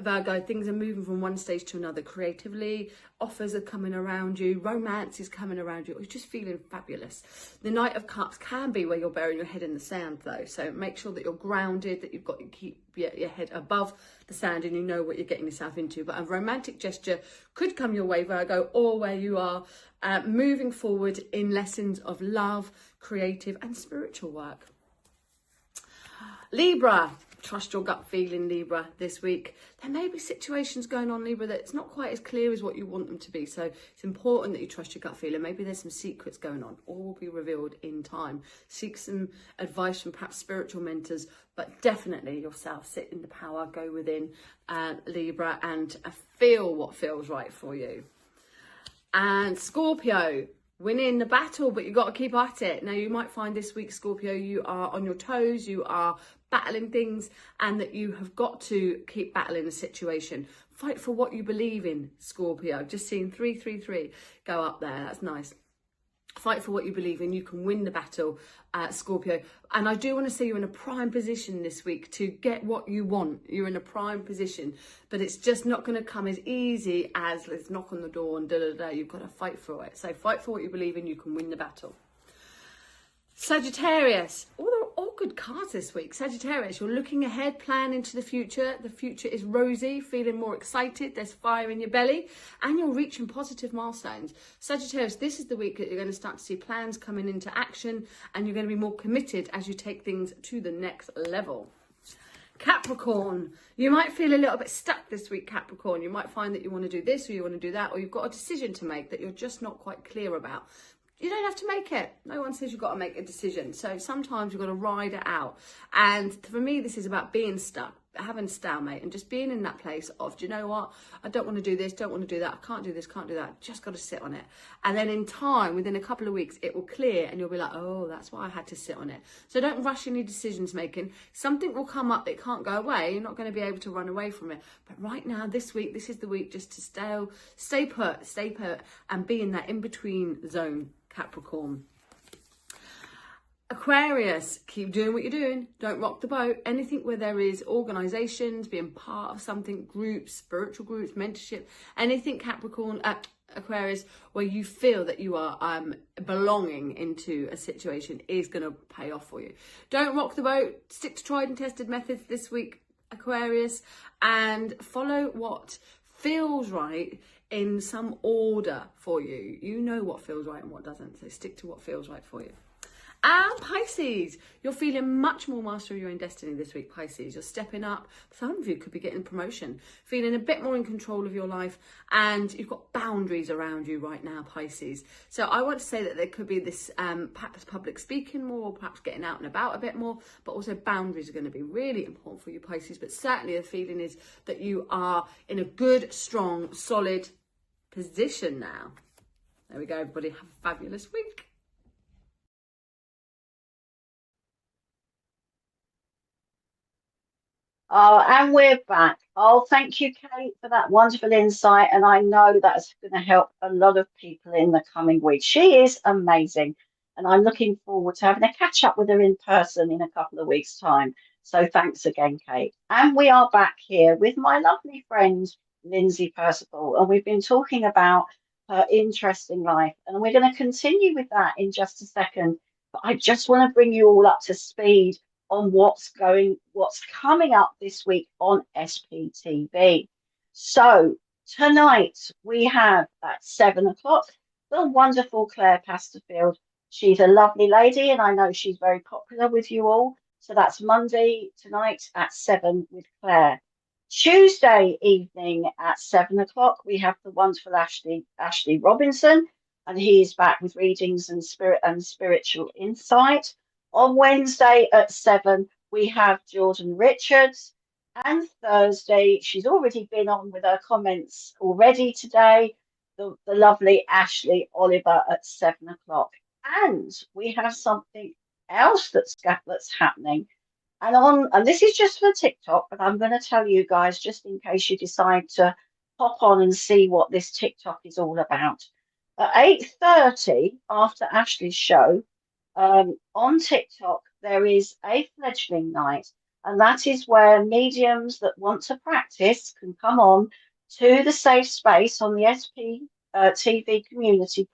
Speaker 3: Virgo, things are moving from one stage to another creatively. Offers are coming around you. Romance is coming around you. You're just feeling fabulous. The Knight of Cups can be where you're burying your head in the sand, though. So make sure that you're grounded, that you've got to keep your head above the sand and you know what you're getting yourself into. But a romantic gesture could come your way, Virgo, or where you are moving forward in lessons of love, creative and spiritual work. Libra, trust your gut feeling, Libra, this week. There may be situations going on, Libra, that it's not quite as clear as what you want them to be. So it's important that you trust your gut feeling. Maybe there's some secrets going on. All will be revealed in time. Seek some advice from perhaps spiritual mentors, but definitely yourself. Sit in the power, go within, Libra, and feel what feels right for you. And Scorpio, winning the battle, but you've got to keep at it. Now, you might find this week, Scorpio, you are on your toes, you are battling things, and that you have got to keep battling a situation. Fight for what you believe in, Scorpio. Just seeing 333 go up there. That's nice. Fight for what you believe in. You can win the battle, Scorpio. And I do want to see you in a prime position this week to get what you want. You're in a prime position, but it's just not going to come as easy as let's knock on the door and da-da-da. You've got to fight for it. So fight for what you believe in. You can win the battle. Sagittarius, all good cards this week. Sagittarius, you're looking ahead, planning to the future. The future is rosy, feeling more excited. There's fire in your belly and you're reaching positive milestones. Sagittarius, this is the week that you're going to start to see plans coming into action and you're going to be more committed as you take things to the next level. Capricorn, you might feel a little bit stuck this week, Capricorn. You might find that you want to do this or you want to do that, or you've got a decision to make that you're just not quite clear about. You don't have to make it. No one says you've got to make a decision. So sometimes you've got to ride it out. And for me, this is about being stuck, having a stalemate and just being in that place of, do you know what? I don't want to do this, don't want to do that. I can't do this, can't do that. Just got to sit on it. And then in time, within a couple of weeks, it will clear and you'll be like, oh, that's why I had to sit on it. So don't rush any decisions making. Something will come up that can't go away. You're not going to be able to run away from it. But right now, this week, this is the week just to stay put and be in that in-between zone. Capricorn. Aquarius, keep doing what you're doing. Don't rock the boat. Anything where there is organisations, being part of something, groups, spiritual groups, mentorship, anything Capricorn, Aquarius, where you feel that you are belonging into a situation is going to pay off for you. Don't rock the boat. Stick to tried and tested methods this week, Aquarius, and follow what feels right in some order for you. You know what feels right and what doesn't, so stick to what feels right for you. And Pisces, you're feeling much more master of your own destiny this week, Pisces. You're stepping up. Some of you could be getting promotion, feeling a bit more in control of your life, and you've got boundaries around you right now, Pisces. So I want to say that there could be this perhaps public speaking more, perhaps getting out and about a bit more, but also boundaries are going to be really important for you, Pisces. But certainly the feeling is that you are in a good, strong, solid position now. There we go, everybody. Have a fabulous week.
Speaker 1: Oh, and we're back. Oh, thank you, Kate, for that wonderful insight. And I know that's going to help a lot of people in the coming weeks. She is amazing. And I'm looking forward to having a catch up with her in person in a couple of weeks' time. So thanks again, Kate. And we are back here with my lovely friend, Lindsay Percival. And we've been talking about her interesting life. And we're going to continue with that in just a second. But I just want to bring you all up to speed on what's coming up this week on SPTV. So tonight we have at 7 o'clock the wonderful Claire Pasterfield. She's a lovely lady and I know she's very popular with you all. So that's Monday tonight at 7 with Claire. Tuesday evening at 7 o'clock we have the wonderful Ashley Robinson, and he's back with readings and spiritual insight. On Wednesday at 7, we have Jordan Richards. And Thursday, she's already been on with her comments already today, the lovely Ashley Oliver at 7 o'clock. And we have something else that's happening. And this is just for TikTok, but I'm going to tell you guys just in case you decide to hop on and see what this TikTok is all about. At 8:30 after Ashley's show, on TikTok there is a fledgling night, and that is where mediums that want to practice can come on to the safe space on the SP TV community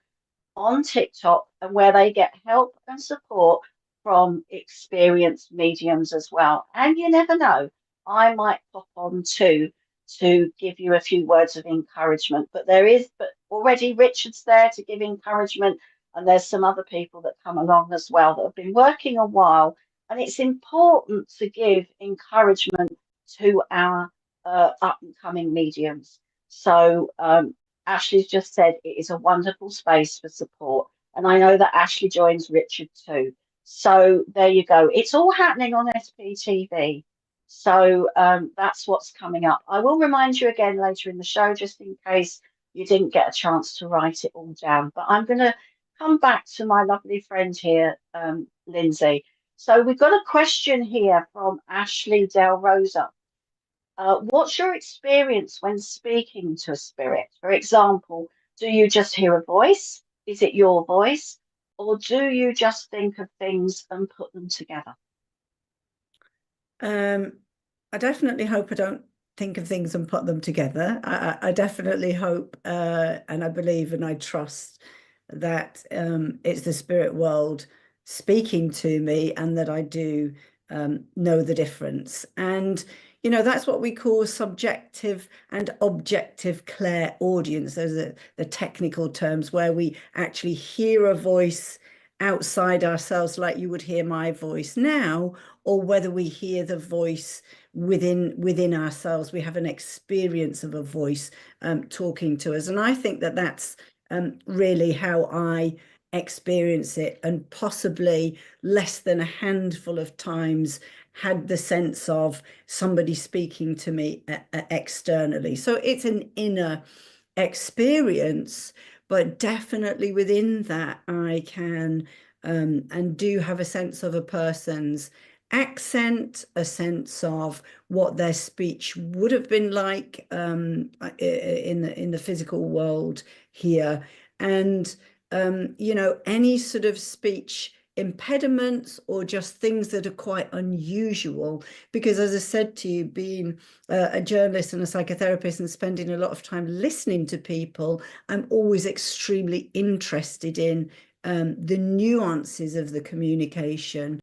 Speaker 1: on TikTok, and where they get help and support from experienced mediums as well. And you never know, I might pop on too to give you a few words of encouragement. But already Richard's there to give encouragement, and there's some other people that come along as well that have been working a while. And it's important to give encouragement to our up and coming mediums. So Ashley's just said it is a wonderful space for support. And I know that Ashley joins Richard too. So there you go. It's all happening on SPTV. So that's what's coming up. I will remind you again later in the show, just in case you didn't get a chance to write it all down. But I'm going to come back to my lovely friend here, Lindsay. So we've got a question here from Ashley Del Rosa. What's your experience when speaking to a spirit? For example, do you just hear a voice? Is it your voice? Or do you just think of things and put them together?
Speaker 2: I definitely hope I don't think of things and put them together. I definitely hope and I believe and I trust that it's the spirit world speaking to me, and that I do know the difference. And you know, that's what we call subjective and objective clairaudience. Those are the technical terms, where we actually hear a voice outside ourselves, like you would hear my voice now, or whether we hear the voice within ourselves. We have an experience of a voice talking to us. And I think that that's really how I experience it, and possibly less than a handful of times had the sense of somebody speaking to me externally. So it's an inner experience, but definitely within that I can and do have a sense of a person's accent, a sense of what their speech would have been like in the physical world here. And you know, any sort of speech impediments or just things that are quite unusual, because as I said to you, being a journalist and a psychotherapist and spending a lot of time listening to people, I'm always extremely interested in the nuances of the communication,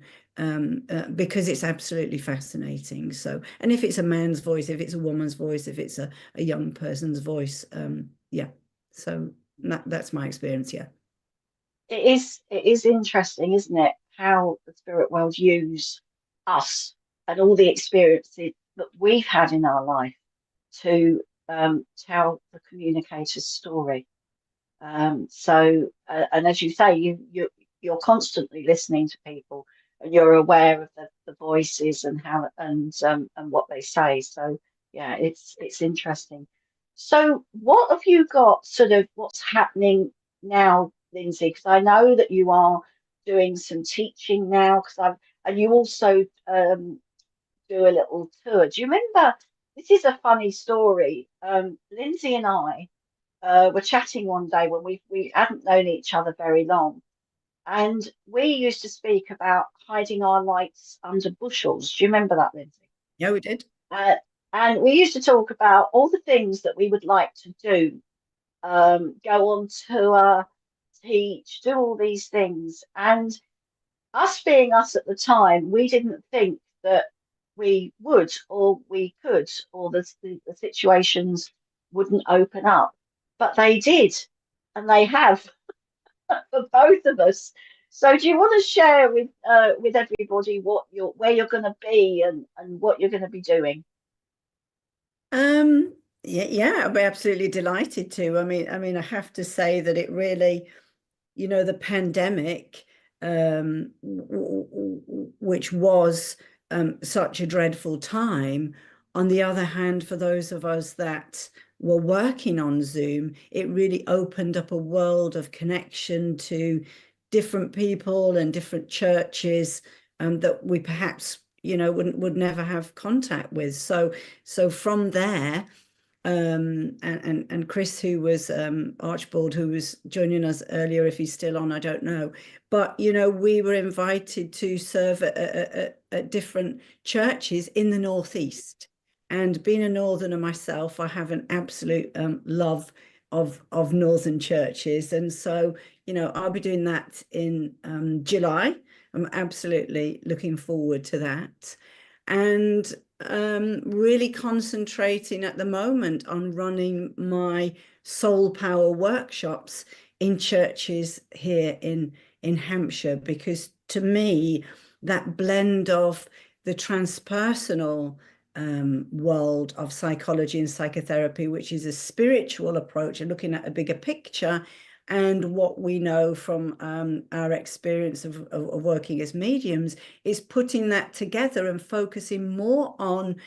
Speaker 2: because it's absolutely fascinating. So, and if it's a man's voice, if it's a woman's voice, if it's a young person's voice, yeah, so that's my experience. Yeah.
Speaker 1: It is interesting, isn't it, how the spirit world use us and all the experiences that we've had in our life to tell the communicator's story. And as you say, you're constantly listening to people, and you're aware of the voices and how and what they say. So yeah, it's interesting. So what have you got sort of what's happening now, Lindsay? Because I know that you are doing some teaching now, and you also do a little tour. Do you remember? This is a funny story. Lindsay and I were chatting one day when we hadn't known each other very long, and we used to speak about hiding our lights under bushels. Do you remember that, Lindsay?
Speaker 2: Yeah, we did.
Speaker 1: Uh, and we used to talk about all the things that we would like to do, go on tour, teach, do all these things. And us being us at the time, we didn't think that we would, or we could, or the situations wouldn't open up. But they did, and they have for both of us. So do you want to share with everybody where you're going to be and what you're going to be doing?
Speaker 2: Yeah, I'd be absolutely delighted to. I mean, I have to say that it really, you know, the pandemic which was such a dreadful time. On the other hand, for those of us that were working on Zoom, it really opened up a world of connection to different people and different churches that we perhaps, you know, would never have contact with. So from there, and Chris, who was Archibald, who was joining us earlier, if he's still on, I don't know, but you know, we were invited to serve at different churches in the Northeast. And being a northerner myself, I have an absolute love of northern churches, and so you know, I'll be doing that in July. I'm absolutely looking forward to that, and really concentrating at the moment on running my soul power workshops in churches here in Hampshire, because to me that blend of the transpersonal world of psychology and psychotherapy, which is a spiritual approach and looking at a bigger picture, and what we know from our experience of working as mediums, is putting that together and focusing more on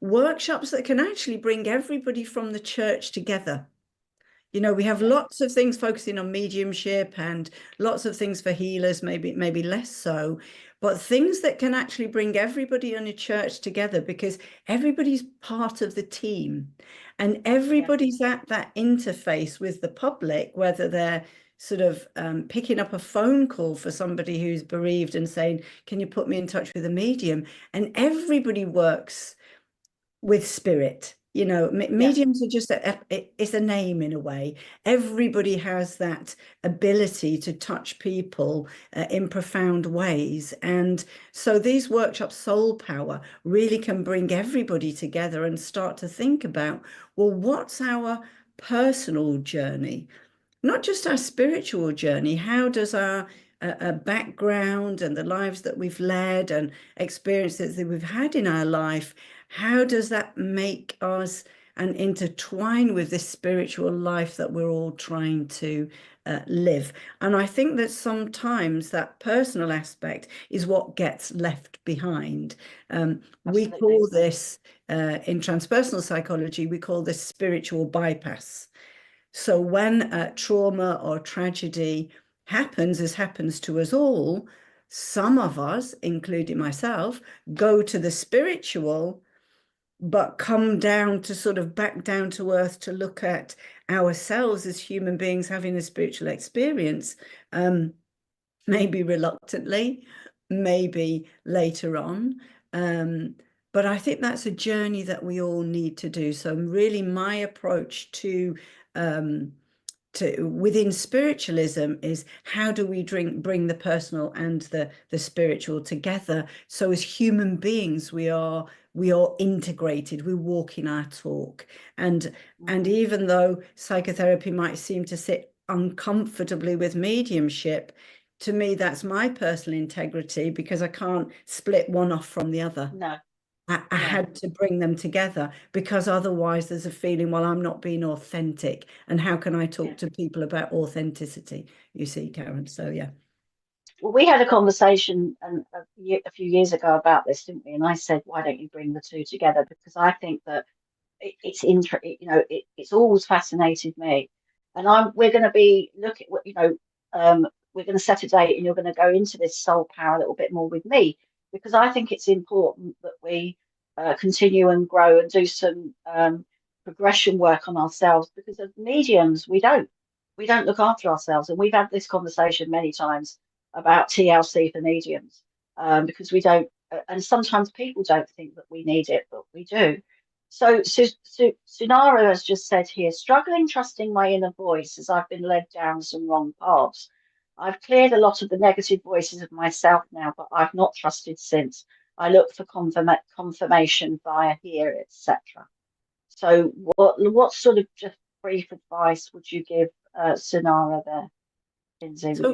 Speaker 2: workshops that can actually bring everybody from the church together. You know, we have lots of things focusing on mediumship and lots of things for healers, maybe less so, but things that can actually bring everybody in a church together, because everybody's part of the team and everybody's at that interface with the public, whether they're sort of picking up a phone call for somebody who's bereaved and saying, can you put me in touch with a medium? And everybody works with spirit. You know, mediums are just it's a name in a way. Everybody has that ability to touch people in profound ways. And so these workshops, Soul Power, really can bring everybody together and start to think about, well, what's our personal journey? Not just our spiritual journey. How does our background and the lives that we've led and experiences that we've had in our life, how does that make us and intertwine with this spiritual life that we're all trying to live? And I think that sometimes that personal aspect is what gets left behind. We call this, in transpersonal psychology, we call this spiritual bypass. So when trauma or tragedy happens, as happens to us all, some of us, including myself, go to the spiritual, but come down to sort of back down to earth to look at ourselves as human beings having a spiritual experience, maybe reluctantly, maybe later on. But I think that's a journey that we all need to do. So really my approach to within spiritualism is, how do we bring the personal and the spiritual together? So as human beings, we are integrated, we walk in our talk. And even though psychotherapy might seem to sit uncomfortably with mediumship, to me, that's my personal integrity, because I can't split one off from the other.
Speaker 1: No.
Speaker 2: I had to bring them together, because otherwise there's a feeling, well, I'm not being authentic. And how can I talk to people about authenticity? You see, Karen. So, yeah.
Speaker 1: Well, we had a conversation a few years ago about this, didn't we? And I said, why don't you bring the two together? Because I think that it's it's always fascinated me. And we're going to be looking, we're going to set a date, and you're going to go into this soul power a little bit more with me, because I think it's important that we continue and grow and do some progression work on ourselves, because as mediums, we don't look after ourselves. And we've had this conversation many times about TLC for mediums, because we don't, and sometimes people don't think that we need it, but we do. So Sunara has just said here, struggling trusting my inner voice as I've been led down some wrong paths. I've cleared a lot of the negative voices of myself now, but I've not trusted since. I look for confirmation via here, etc. So what sort of just brief advice would you give Sunara there, Lindsay?
Speaker 2: So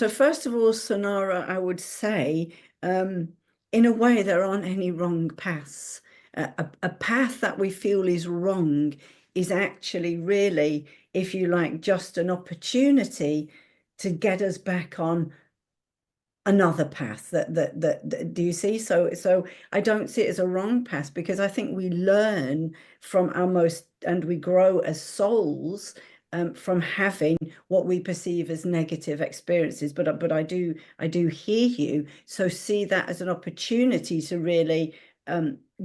Speaker 2: first of all, Sunara, I would say, in a way, there aren't any wrong paths. A path that we feel is wrong is actually really, if you like, just an opportunity to get us back on another path that do you see? So I don't see it as a wrong path, because I think we learn from our most, and we grow as souls from having what we perceive as negative experiences. But I do hear you. So see that as an opportunity to really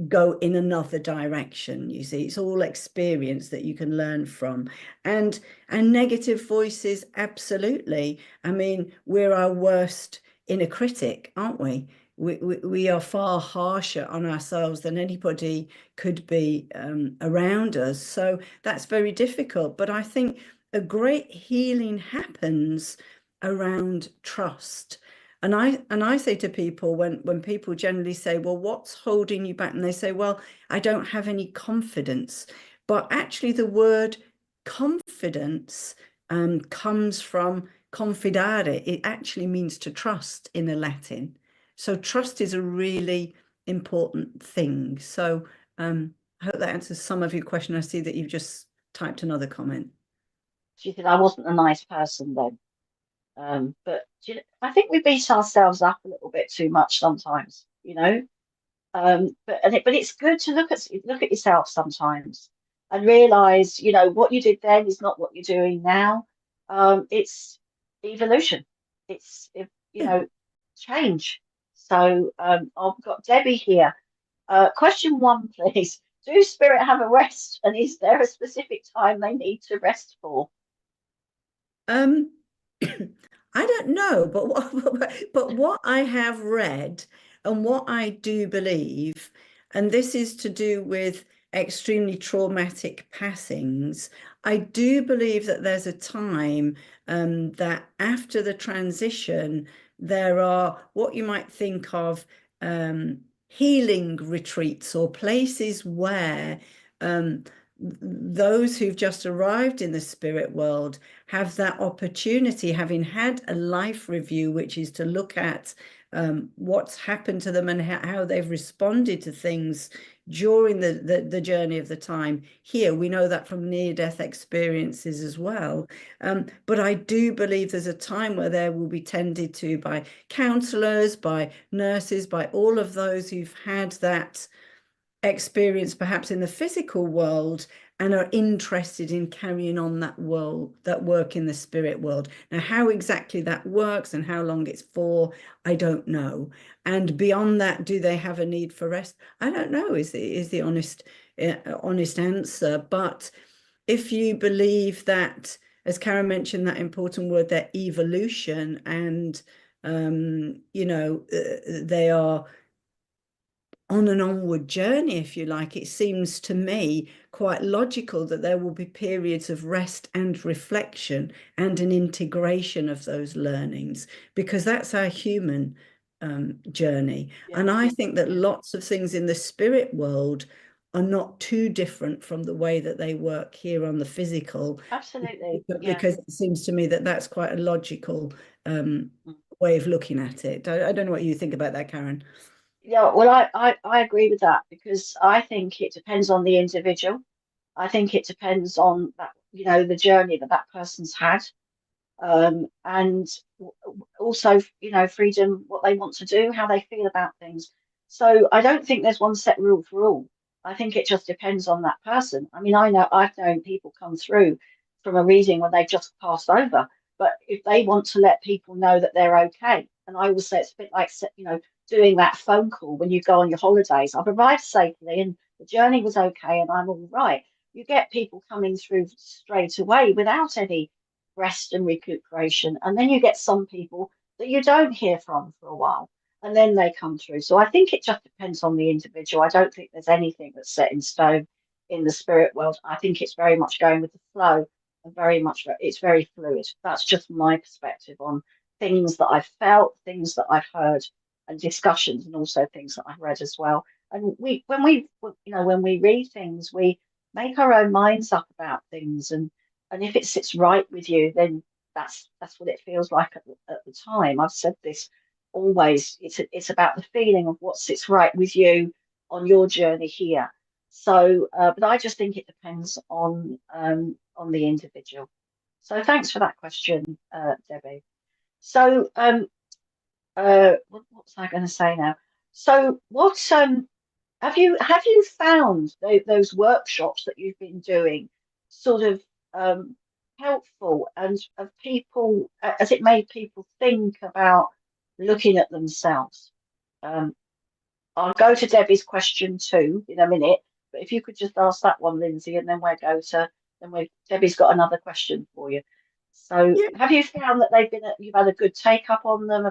Speaker 2: go in another direction. You see, it's all experience that you can learn from. And negative voices, absolutely. I mean, we're our worst inner critic, aren't we? We are far harsher on ourselves than anybody could be around us. So that's very difficult. But I think a great healing happens around trust. And I say to people, when people generally say, well, what's holding you back? And they say, well, I don't have any confidence. But actually the word confidence comes from confidare. It actually means to trust in the Latin. So trust is a really important thing. So I hope that answers some of your question. I see that you've just typed another comment.
Speaker 1: She said I wasn't a nice person then. But I think we beat ourselves up a little bit too much sometimes, you know. But it's good to look at yourself sometimes and realize, you know, what you did then is not what you're doing now. It's evolution. It's you know, change. So I've got Debbie here. Question 1, please. Do spirit have a rest, and is there a specific time they need to rest for?
Speaker 2: I don't know, but what I have read and what I do believe, and this is to do with extremely traumatic passings, I do believe that there's a time that after the transition, there are what you might think of healing retreats, or places where those who've just arrived in the spirit world have that opportunity, having had a life review, which is to look at what's happened to them and how they've responded to things during the journey of the time. Here, we know that from near-death experiences as well. But I do believe there's a time where they will be tended to by counselors, by nurses, by all of those who've had that experience perhaps in the physical world and are interested in carrying on that work in the spirit world. Now, how exactly that works and how long it's for, I don't know. And beyond that, do they have a need for rest? I don't know, is the honest answer. But if you believe that, as Karen mentioned, that important word, that evolution, and you know, they are on an onward journey, if you like, it seems to me quite logical that there will be periods of rest and reflection and an integration of those learnings, because that's our human journey.
Speaker 1: Yeah.
Speaker 2: And I think that lots of things in the spirit world are not too different from the way that they work here on the physical.
Speaker 1: Absolutely.
Speaker 2: Because it seems to me that that's quite a logical way of looking at it. I don't know what you think about that, Karen.
Speaker 1: Yeah, well, I agree with that, because I think it depends on the individual. I think it depends on that, you know, the journey that that person's had, and also, you know, freedom, what they want to do, how they feel about things. So I don't think there's one set rule for all. I think it just depends on that person. I mean, I've known people come through from a reading when they've just passed over, but if they want to let people know that they're okay, and I always say it's a bit like, you know, doing that phone call when you go on your holidays. I've arrived safely and the journey was okay and I'm all right. You get people coming through straight away without any rest and recuperation. And then you get some people that you don't hear from for a while and then they come through. So I think it just depends on the individual. I don't think there's anything that's set in stone in the spirit world. I think it's very much going with the flow and it's very fluid. That's just my perspective on things that I've felt, things that I've heard, and discussions, and also things that I've read as well. And when we read things, we make our own minds up about things, and if it sits right with you, then that's what it feels like at the time. I've said this always. It's about the feeling of what sits right with you on your journey here. So, but I just think it depends on the individual. So thanks for that question, Debbie. So what was I going to say now? So what have you found those workshops that you've been doing sort of um, helpful, and have people has it made people think about looking at themselves? Um, I'll go to Debbie's question too in a minute, but if you could just ask that one, Lindsay, and then Debbie's got another question for you. So
Speaker 2: Yeah,
Speaker 1: have you found that you've had a good take up on them?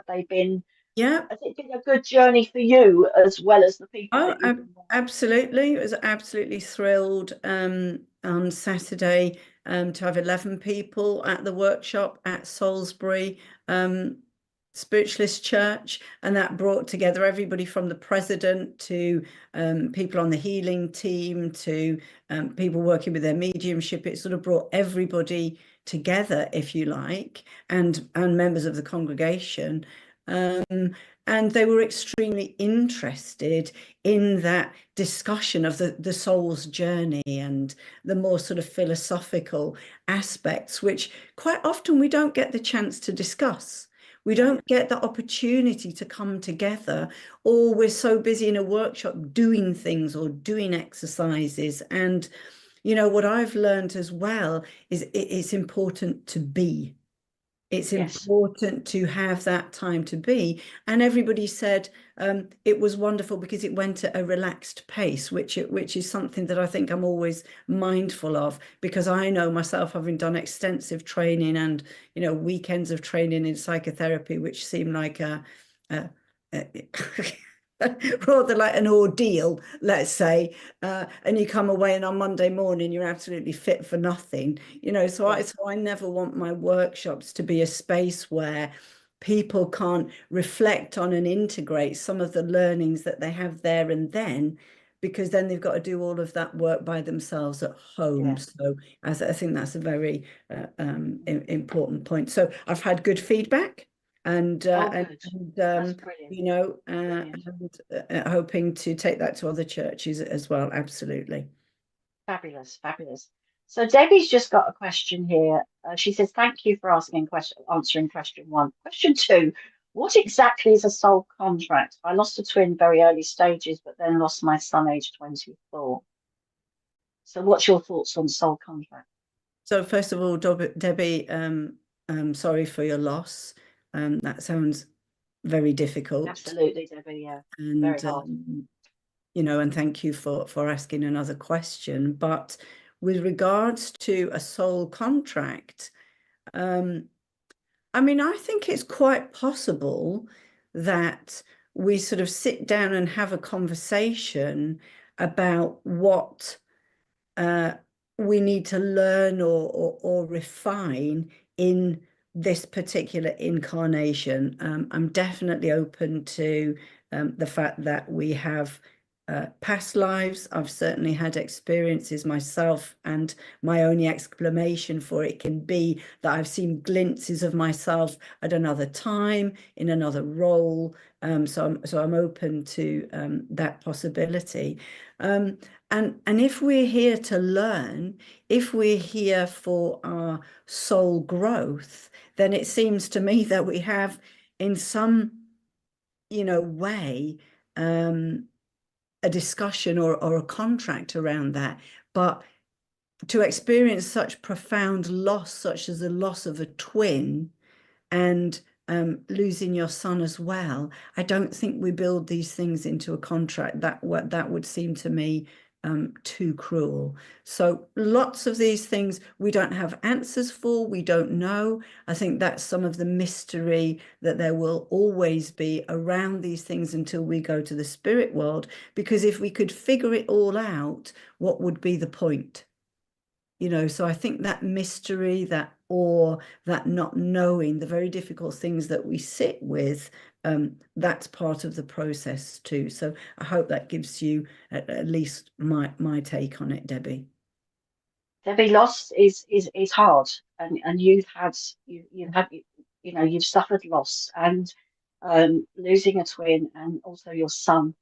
Speaker 2: yeah.
Speaker 1: Has it been a good journey for you as well as the people
Speaker 2: Oh,
Speaker 1: that you've been with?
Speaker 2: absolutely. I was absolutely thrilled on Saturday to have 11 people at the workshop at Salisbury Spiritualist Church. And that brought together everybody from the president to people on the healing team to people working with their mediumship. It sort of brought everybody together, if you like, and members of the congregation. And they were extremely interested in that discussion of the soul's journey and the more sort of philosophical aspects, which quite often we don't get the chance to discuss. We don't get the opportunity to come together, or we're so busy in a workshop doing things or doing exercises. And, what I've learned as well is it's important to be. It's
Speaker 1: Yes,
Speaker 2: important to have that time to be. And everybody said it was wonderful because it went at a relaxed pace, which is something that I think I'm always mindful of, because I know myself, having done extensive training and, weekends of training in psychotherapy, which seem like a rather like an ordeal, let's say, and you come away and on Monday morning you're absolutely fit for nothing, so I
Speaker 1: yes,
Speaker 2: so I never want my workshops to be a space where people can't reflect on and integrate some of the learnings that they have there and then, because then they've got to do all of that work by themselves at home.
Speaker 1: yeah.
Speaker 2: So I think that's a very important point. So I've had good feedback, and
Speaker 1: Oh, good. That's brilliant. Brilliant.
Speaker 2: and hoping to take that to other churches as well. Absolutely.
Speaker 1: Fabulous, fabulous. So Debbie's just got a question here. She says, "Thank you for answering question one. Question two: What exactly is a soul contract? I lost a twin very early stages, but then lost my son age 24. So, what's your thoughts on soul contract?"
Speaker 2: So first of all, Debbie, sorry for your loss. That sounds very difficult,
Speaker 1: Absolutely, Debbie. Yeah, very
Speaker 2: and
Speaker 1: hard.
Speaker 2: and thank you for asking another question. But with regards to a soul contract, I think it's quite possible that we sort of sit down and have a conversation about what uh, we need to learn or refine in this particular incarnation. I'm definitely open to the fact that we have past lives. I've certainly had experiences myself, and my only explanation for it can be that I've seen glimpses of myself at another time in another role. So I'm open to that possibility. And if we're here to learn, if we're here for our soul growth, then it seems to me that we have, in some, way, a discussion or a contract around that. But to experience such profound loss, such as the loss of a twin, and losing your son as well, I don't think we build these things into a contract. That would seem to me too cruel. So lots of these things we don't have answers for, we don't know. I think that's some of the mystery that there will always be around these things until we go to the spirit world, because if we could figure it all out, what would be the point? So I think that mystery, that awe, that not knowing, the very difficult things that we sit with, that's part of the process too. So I hope that gives you at least my take on it, Debbie.
Speaker 1: Debbie, loss is hard, and you've suffered loss, and losing a twin and also your son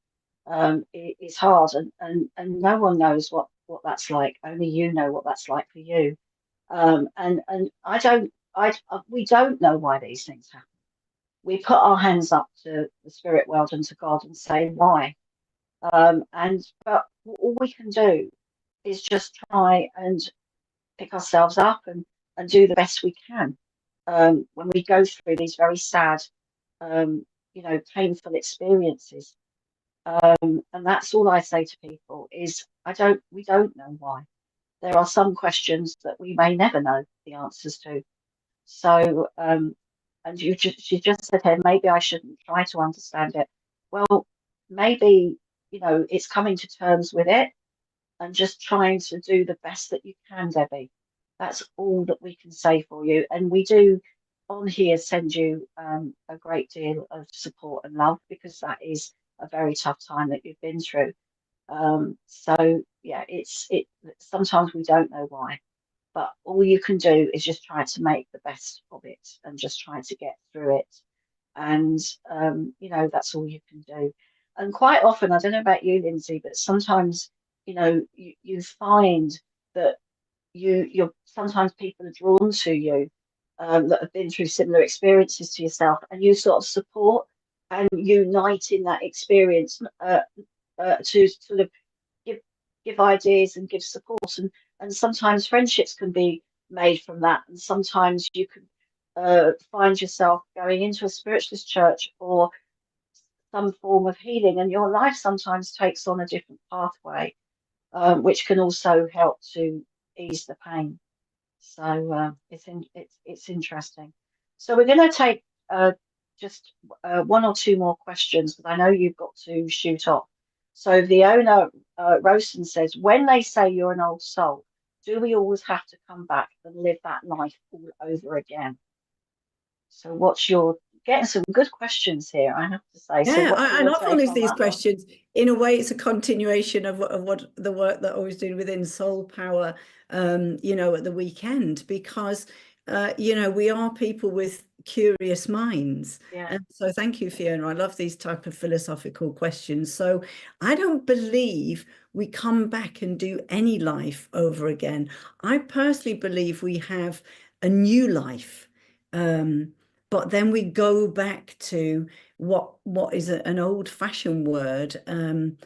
Speaker 1: is hard, and no one knows what that's like. Only you know what that's like for you. And we don't know why these things happen. We put our hands up to the spirit world and to God and say why. But all we can do is just try and pick ourselves up and do the best we can when we go through these very sad, painful experiences. And that's all I say to people is we don't know why. There are some questions that we may never know the answers to. So, and she just said, hey, maybe I shouldn't try to understand it. Well, maybe, it's coming to terms with it and just trying to do the best that you can, Debbie. That's all that we can say for you. And we do on here send you a great deal of support and love because that is a very tough time that you've been through. So yeah, it sometimes we don't know why, but all you can do is just try to make the best of it and just try to get through it. And that's all you can do. And quite often, I don't know about you, Lindsay, but sometimes, you find that you're sometimes people are drawn to you that have been through similar experiences to yourself, and you sort of support and unite in that experience to sort of give ideas and give support, and sometimes friendships can be made from that, and sometimes you can find yourself going into a spiritualist church or some form of healing, and your life sometimes takes on a different pathway, which can also help to ease the pain. So it's interesting. So we're going to take just one or two more questions because I know you've got to shoot off. So the owner, Rosen, says, when they say you're an old soul, do we always have to come back and live that life all over again? So what's your getting some good questions here, I have to say. So
Speaker 2: Yeah,
Speaker 1: what's
Speaker 2: I
Speaker 1: your
Speaker 2: love all
Speaker 1: take on
Speaker 2: these
Speaker 1: that one?
Speaker 2: questions. In a way, it's a continuation of what the work that I was doing within Soul Power, at the weekend, because, we are people with curious minds.
Speaker 1: Yeah.
Speaker 2: And so thank you, Fiona. I love these type of philosophical questions. So I don't believe we come back and do any life over again. I personally believe we have a new life. But then we go back to what is an old-fashioned word and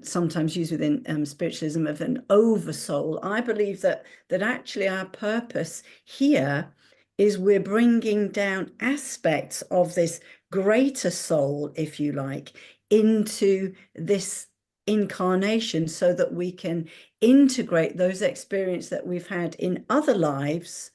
Speaker 2: sometimes used within spiritualism of an oversoul. I believe that actually our purpose here is we're bringing down aspects of this greater soul, if you like, into this incarnation so that we can integrate those experiences that we've had in other lives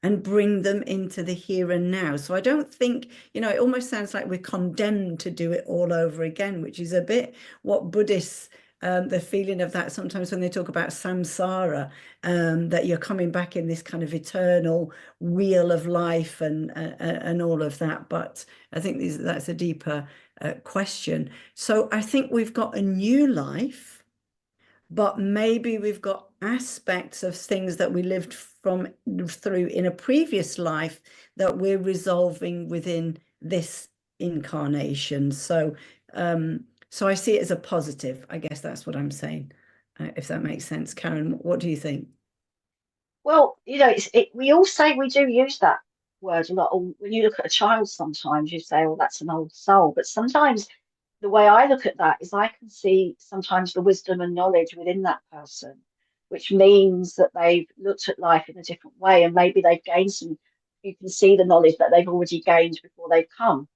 Speaker 2: and bring them into the here and now. So I don't think, it almost sounds like we're condemned to do it all over again, which is a bit what Buddhists, the feeling of that sometimes when they talk about samsara, that you're coming back in this kind of eternal wheel of life and all of that. But I think that's a deeper question. So I think we've got a new life, but maybe we've got aspects of things that we lived through in a previous life that we're resolving within this incarnation. So I see it as a positive. I guess that's what I'm saying, if that makes sense. Karen, what do you think?
Speaker 1: Well, we all say we do use that word a lot. Or when you look at a child, sometimes you say, "Oh, that's an old soul." But sometimes the way I look at that is I can see sometimes the wisdom and knowledge within that person, which means that they've looked at life in a different way, and maybe they've gained some. You can see the knowledge that they've already gained before they've come,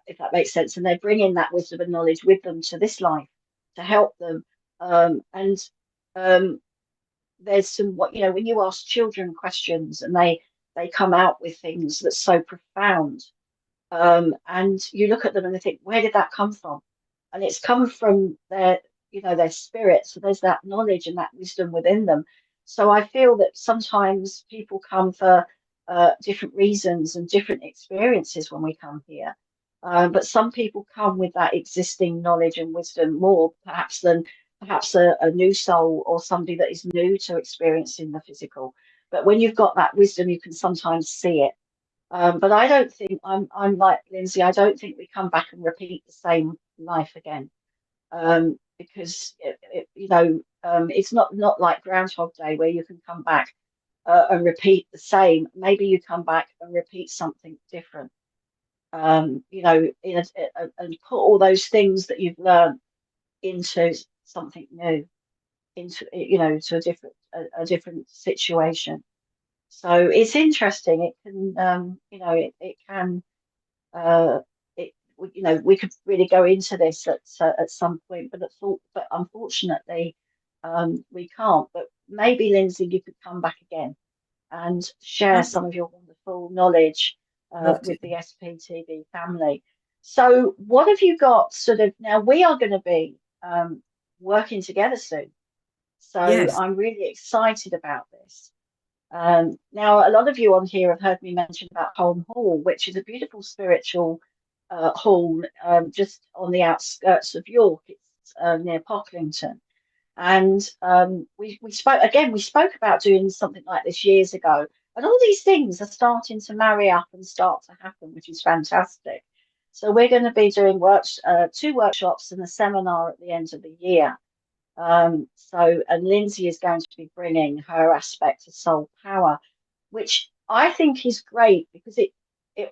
Speaker 1: if that makes sense, and they're bringing that wisdom and knowledge with them to this life to help them. And there's some when you ask children questions and they come out with things that's so profound, and you look at them and they think, where did that come from? And it's come from their spirit. So there's that knowledge and that wisdom within them. So I feel that sometimes people come for different reasons and different experiences when we come here. But some people come with that existing knowledge and wisdom more, perhaps than perhaps a new soul or somebody that is new to experiencing the physical. But when you've got that wisdom, you can sometimes see it. But I don't think I'm like Lindsay. I don't think we come back and repeat the same life again, because it's not like Groundhog Day where you can come back and repeat the same. Maybe you come back and repeat something different. You know, and put all those things that you've learned into something new, into you know, to a different situation. So it's interesting. It can, you know, it can, uh, you know, we could really go into this at some point, but unfortunately, we can't. But maybe Lindsay, you could come back again and share
Speaker 2: I'd
Speaker 1: some of your wonderful knowledge
Speaker 2: love to.
Speaker 1: with the SPTV family. So, what have you got sort of now? We are going to be working together soon. So,
Speaker 2: Yes.
Speaker 1: I'm really excited about this. Now, a lot of you on here have heard me mention about Holm Hall, which is a beautiful spiritual hall just on the outskirts of York. It's near Pocklington. And we spoke about doing something like this years ago. And all these things are starting to marry up and start to happen, which is fantastic. So we're going to be doing two workshops and a seminar at the end of the year. And Lindsay is going to be bringing her aspect of soul power, which I think is great because it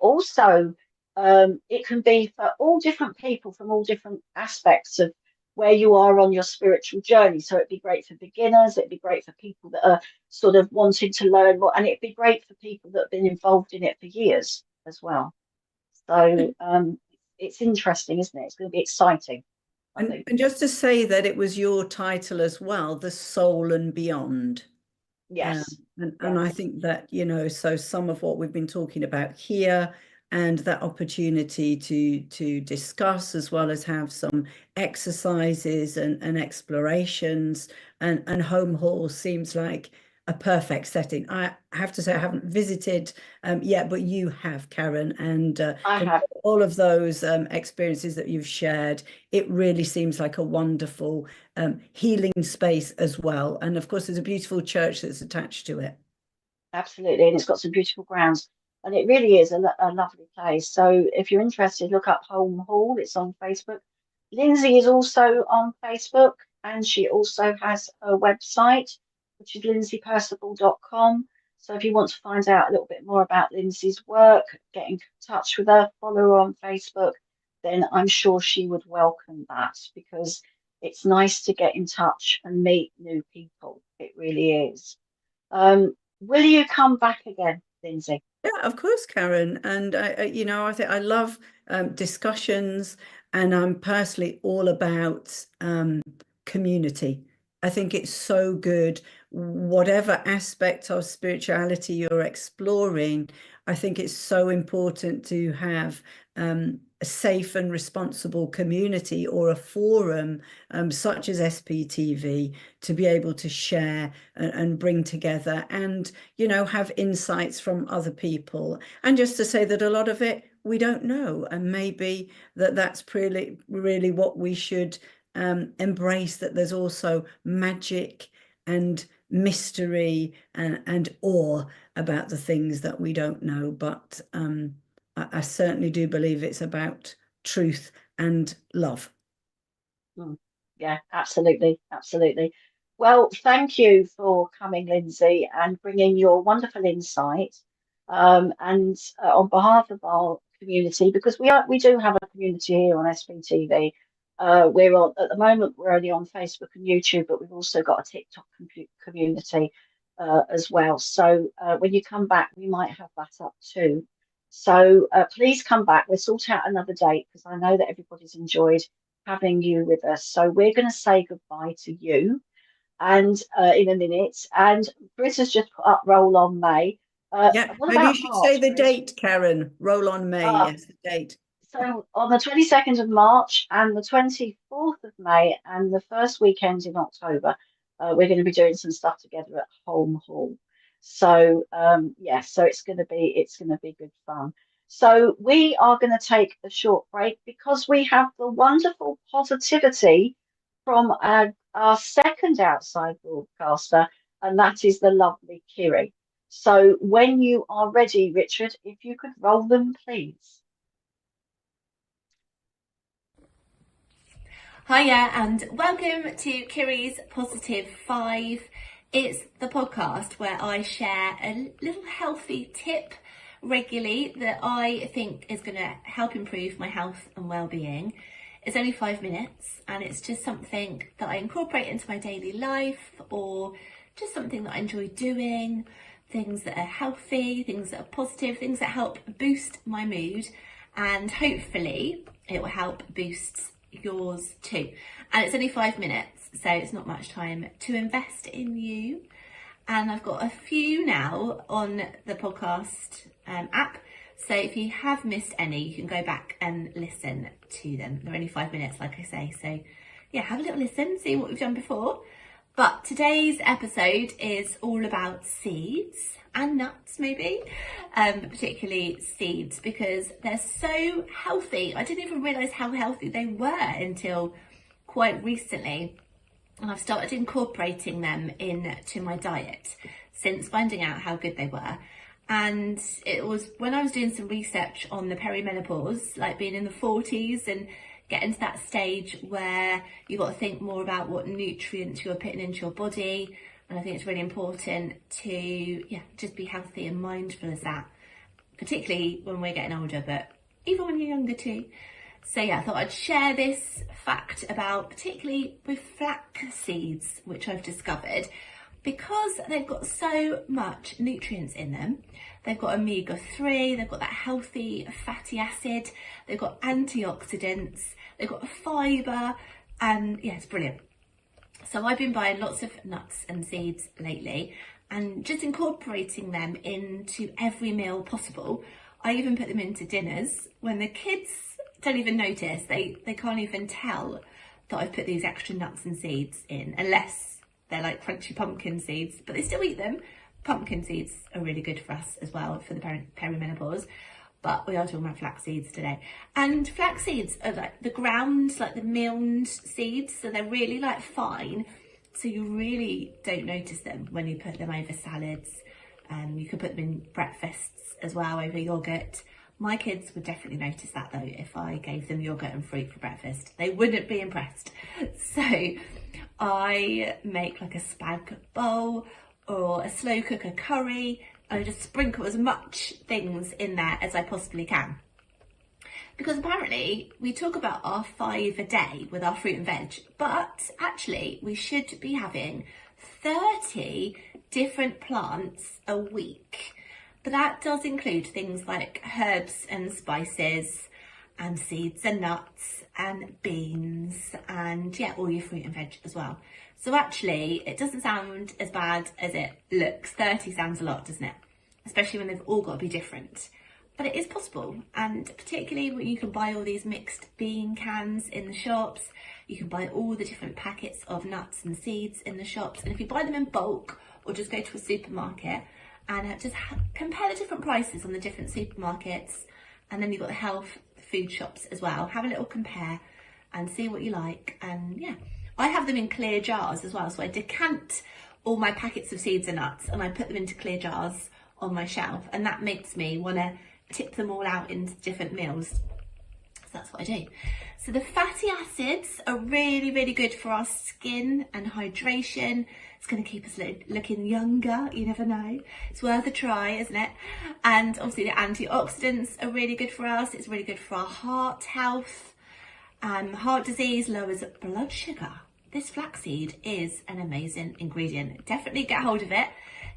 Speaker 1: also it can be for all different people from all different aspects of where you are on your spiritual journey. So it'd be great for beginners, it'd be great for people that are sort of wanting to learn more, and it'd be great for people that have been involved in it for years as well. So it's interesting, isn't it? It's going to be exciting, I think.
Speaker 2: And just to say that it was your title as well, The Soul and Beyond.
Speaker 1: Yes,
Speaker 2: And I
Speaker 1: yes.
Speaker 2: think that, you know, so some of what we've been talking about here and that opportunity to discuss as well as have some exercises and explorations and home hall seems like a perfect setting. I have to say I haven't visited yet, but you have, Karen, and
Speaker 1: I
Speaker 2: from
Speaker 1: have.
Speaker 2: all of those experiences that you've shared, it really seems like a wonderful healing space as well. And of course, there's a beautiful church that's attached to it.
Speaker 1: Absolutely, and it's got some beautiful grounds, and it really is a lovely place. So if you're interested, look up Home Hall. It's on Facebook. Lindsay is also on Facebook, and she also has a website, which is lindsaypercival.com. So if you want to find out a little bit more about Lindsay's work, get in touch with her, follow her on Facebook, then I'm sure she would welcome that because it's nice to get in touch and meet new people. It really is. Will you come back again, Lindsay?
Speaker 2: Yeah, of course, Karen. And you know, I think I love discussions, and I'm personally all about community. I think it's so good, whatever aspect of spirituality you're exploring. I think it's so important to have a safe and responsible community or a forum such as SPTV to be able to share and bring together and, you know, have insights from other people. And just to say that a lot of it we don't know, and maybe that's really what we should embrace, that there's also magic and mystery and awe about the things that we don't know. But I certainly do believe it's about truth and love.
Speaker 1: Mm, yeah, absolutely, absolutely. Well, thank you for coming, Lindsay, and bringing your wonderful insight. And on behalf of our community, because we do have a community here on SBTV. We're on at the moment. We're only on Facebook and YouTube, but we've also got a TikTok community as well. So when you come back, we might have that up too. So please come back. We'll sort out another date because I know that everybody's enjoyed having you with us. So we're going to say goodbye to you and in a minute. And Chris has just put up Roll on May.
Speaker 2: Yeah,
Speaker 1: What
Speaker 2: maybe you
Speaker 1: about
Speaker 2: should say
Speaker 1: March,
Speaker 2: the
Speaker 1: Chris?
Speaker 2: date, Karen. Roll on May.
Speaker 1: Uh,
Speaker 2: Yes, the date.
Speaker 1: so on the 22nd of March and the 24th of May and the first weekend in October, we're going to be doing some stuff together at Holm Hall. So yeah, so it's going to be good fun. So we are going to take a short break because we have the wonderful positivity from our second outside broadcaster, and that is the lovely Kiri. So when you are ready, Richard, if you could roll them, please.
Speaker 4: Hiya and welcome to Kiri's Positive 5. It's the podcast where I share a little healthy tip regularly that I think is going to help improve my health and well-being. It's only 5 minutes and it's just something that I incorporate into my daily life, or just something that I enjoy doing, things that are healthy, things that are positive, things that help boost my mood, and hopefully it will help boost yours too. And it's only 5 minutes, so it's not much time to invest in you. And I've got a few now on the podcast app, so if you have missed any, you can go back and listen to them. They're only 5 minutes, like I say, so yeah, have a little listen, see what we've done before. But today's episode is all about seeds and nuts, maybe, particularly seeds, because they're so healthy. I didn't even realise how healthy they were until quite recently, and I've started incorporating them into my diet since finding out how good they were. And it was when I was doing some research on the perimenopause, like being in the 40s and getting to that stage where you've got to think more about what nutrients you're putting into your body. And I think it's really important to just be healthy and mindful of that, particularly when we're getting older, but even when you're younger too. So yeah, I thought I'd share this fact about, particularly with flax seeds, which I've discovered, because they've got so much nutrients in them. They've got omega-3, they've got that healthy fatty acid, they've got antioxidants, they've got fibre, and yeah, it's brilliant. So I've been buying lots of nuts and seeds lately and just incorporating them into every meal possible. I even put them into dinners when the kids don't even notice. They can't even tell that I've put these extra nuts and seeds in, unless they're like crunchy pumpkin seeds, but they still eat them. Pumpkin seeds are really good for us as well for the perimenopause, but we are talking about flax seeds today. And flax seeds are like the ground, like the milled seeds, so they're really like fine, so you really don't notice them when you put them over salads. You could put them in breakfasts as well, over yogurt. My kids would definitely notice that though, if I gave them yogurt and fruit for breakfast. They wouldn't be impressed. So I make like a spag bowl or a slow cooker curry, and I just sprinkle as much things in there as I possibly can. Because apparently we talk about our 5 a day with our fruit and veg, but actually we should be having 30 different plants a week. But that does include things like herbs and spices and seeds and nuts and beans and all your fruit and veg as well. So actually it doesn't sound as bad as it looks. 30 sounds a lot, doesn't it? Especially when they've all got to be different. But it is possible, and particularly when you can buy all these mixed bean cans in the shops, you can buy all the different packets of nuts and seeds in the shops, and if you buy them in bulk or just go to a supermarket and just compare the different prices on the different supermarkets, and then you've got the health food shops as well, have a little compare and see what you like. And I have them in clear jars as well, so I decant all my packets of seeds and nuts and I put them into clear jars on my shelf, and that makes me want to tip them all out into different meals. So that's what I do. So the fatty acids are really, really good for our skin and hydration. It's going to keep us looking younger, you never know. It's worth a try, isn't it? And obviously the antioxidants are really good for us. It's really good for our heart health. Heart disease, lowers blood sugar. This flaxseed is an amazing ingredient. Definitely get hold of it.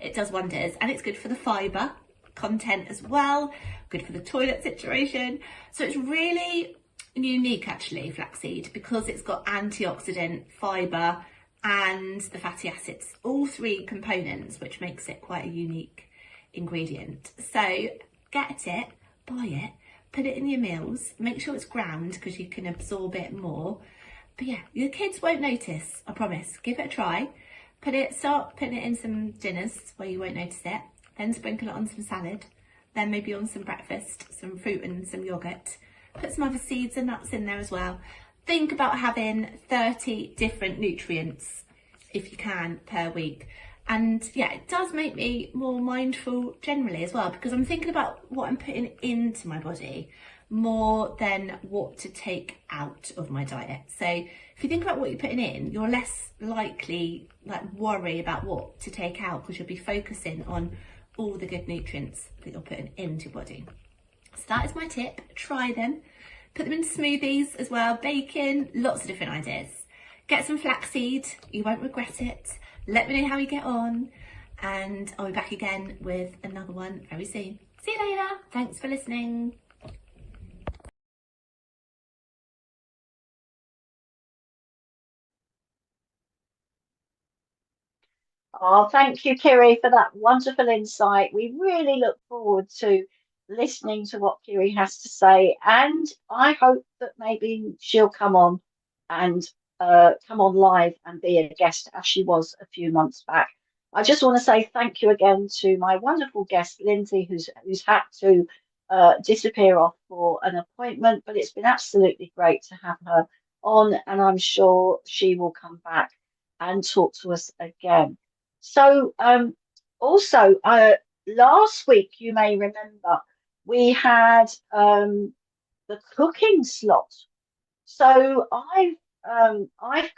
Speaker 4: It does wonders, and it's good for the fibre content as well, good for the toilet situation. So it's really unique actually, flaxseed, because it's got antioxidant, fibre and the fatty acids, all 3 components, which makes it quite a unique ingredient. So get it, buy it, put it in your meals, make sure it's ground because you can absorb it more. But your kids won't notice, I promise. Give it a try. Start putting it in some dinners where you won't notice it, then sprinkle it on some salad, then maybe on some breakfast, some fruit and some yogurt. Put some other seeds and nuts in there as well. Think about having 30 different nutrients, if you can, per week. And it does make me more mindful generally as well, because I'm thinking about what I'm putting into my body more than what to take out of my diet. So if you think about what you're putting in, you're less likely worry about what to take out, because you'll be focusing on all the good nutrients that you're putting into your body. So that is my tip. Try them. Put them in smoothies as well, bacon, lots of different ideas. Get some flaxseed, you won't regret it. Let me know how you get on, and I'll be back again with another one very soon. See you later. Thanks for listening.
Speaker 1: Oh, thank you, Kiri, for that wonderful insight. We really look forward to listening to what Kiri has to say, and I hope that maybe she'll come on and come on live and be a guest as she was a few months back. I just want to say thank you again to my wonderful guest, Lindsay, who's had to disappear off for an appointment, but it's been absolutely great to have her on, and I'm sure she will come back and talk to us again. So, also, last week, you may remember, we had the cooking slot. So I've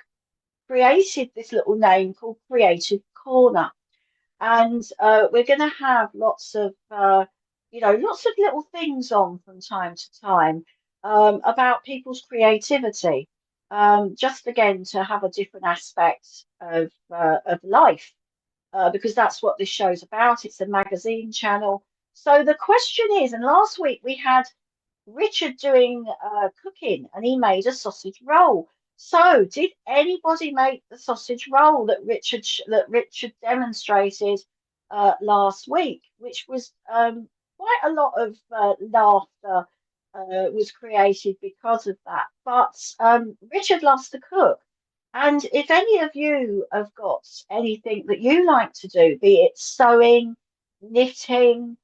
Speaker 1: created this little name called Creative Corner, and we're going to have lots of lots of little things on from time to time about people's creativity, just again to have a different aspect of life, because that's what this show's about. It's a magazine channel. So the question is, and last week we had Richard doing cooking, and he made a sausage roll. So did anybody make the sausage roll that Richard demonstrated last week, which was quite a lot of laughter was created because of that. But Richard loves to cook. And if any of you have got anything that you like to do, be it sewing, knitting,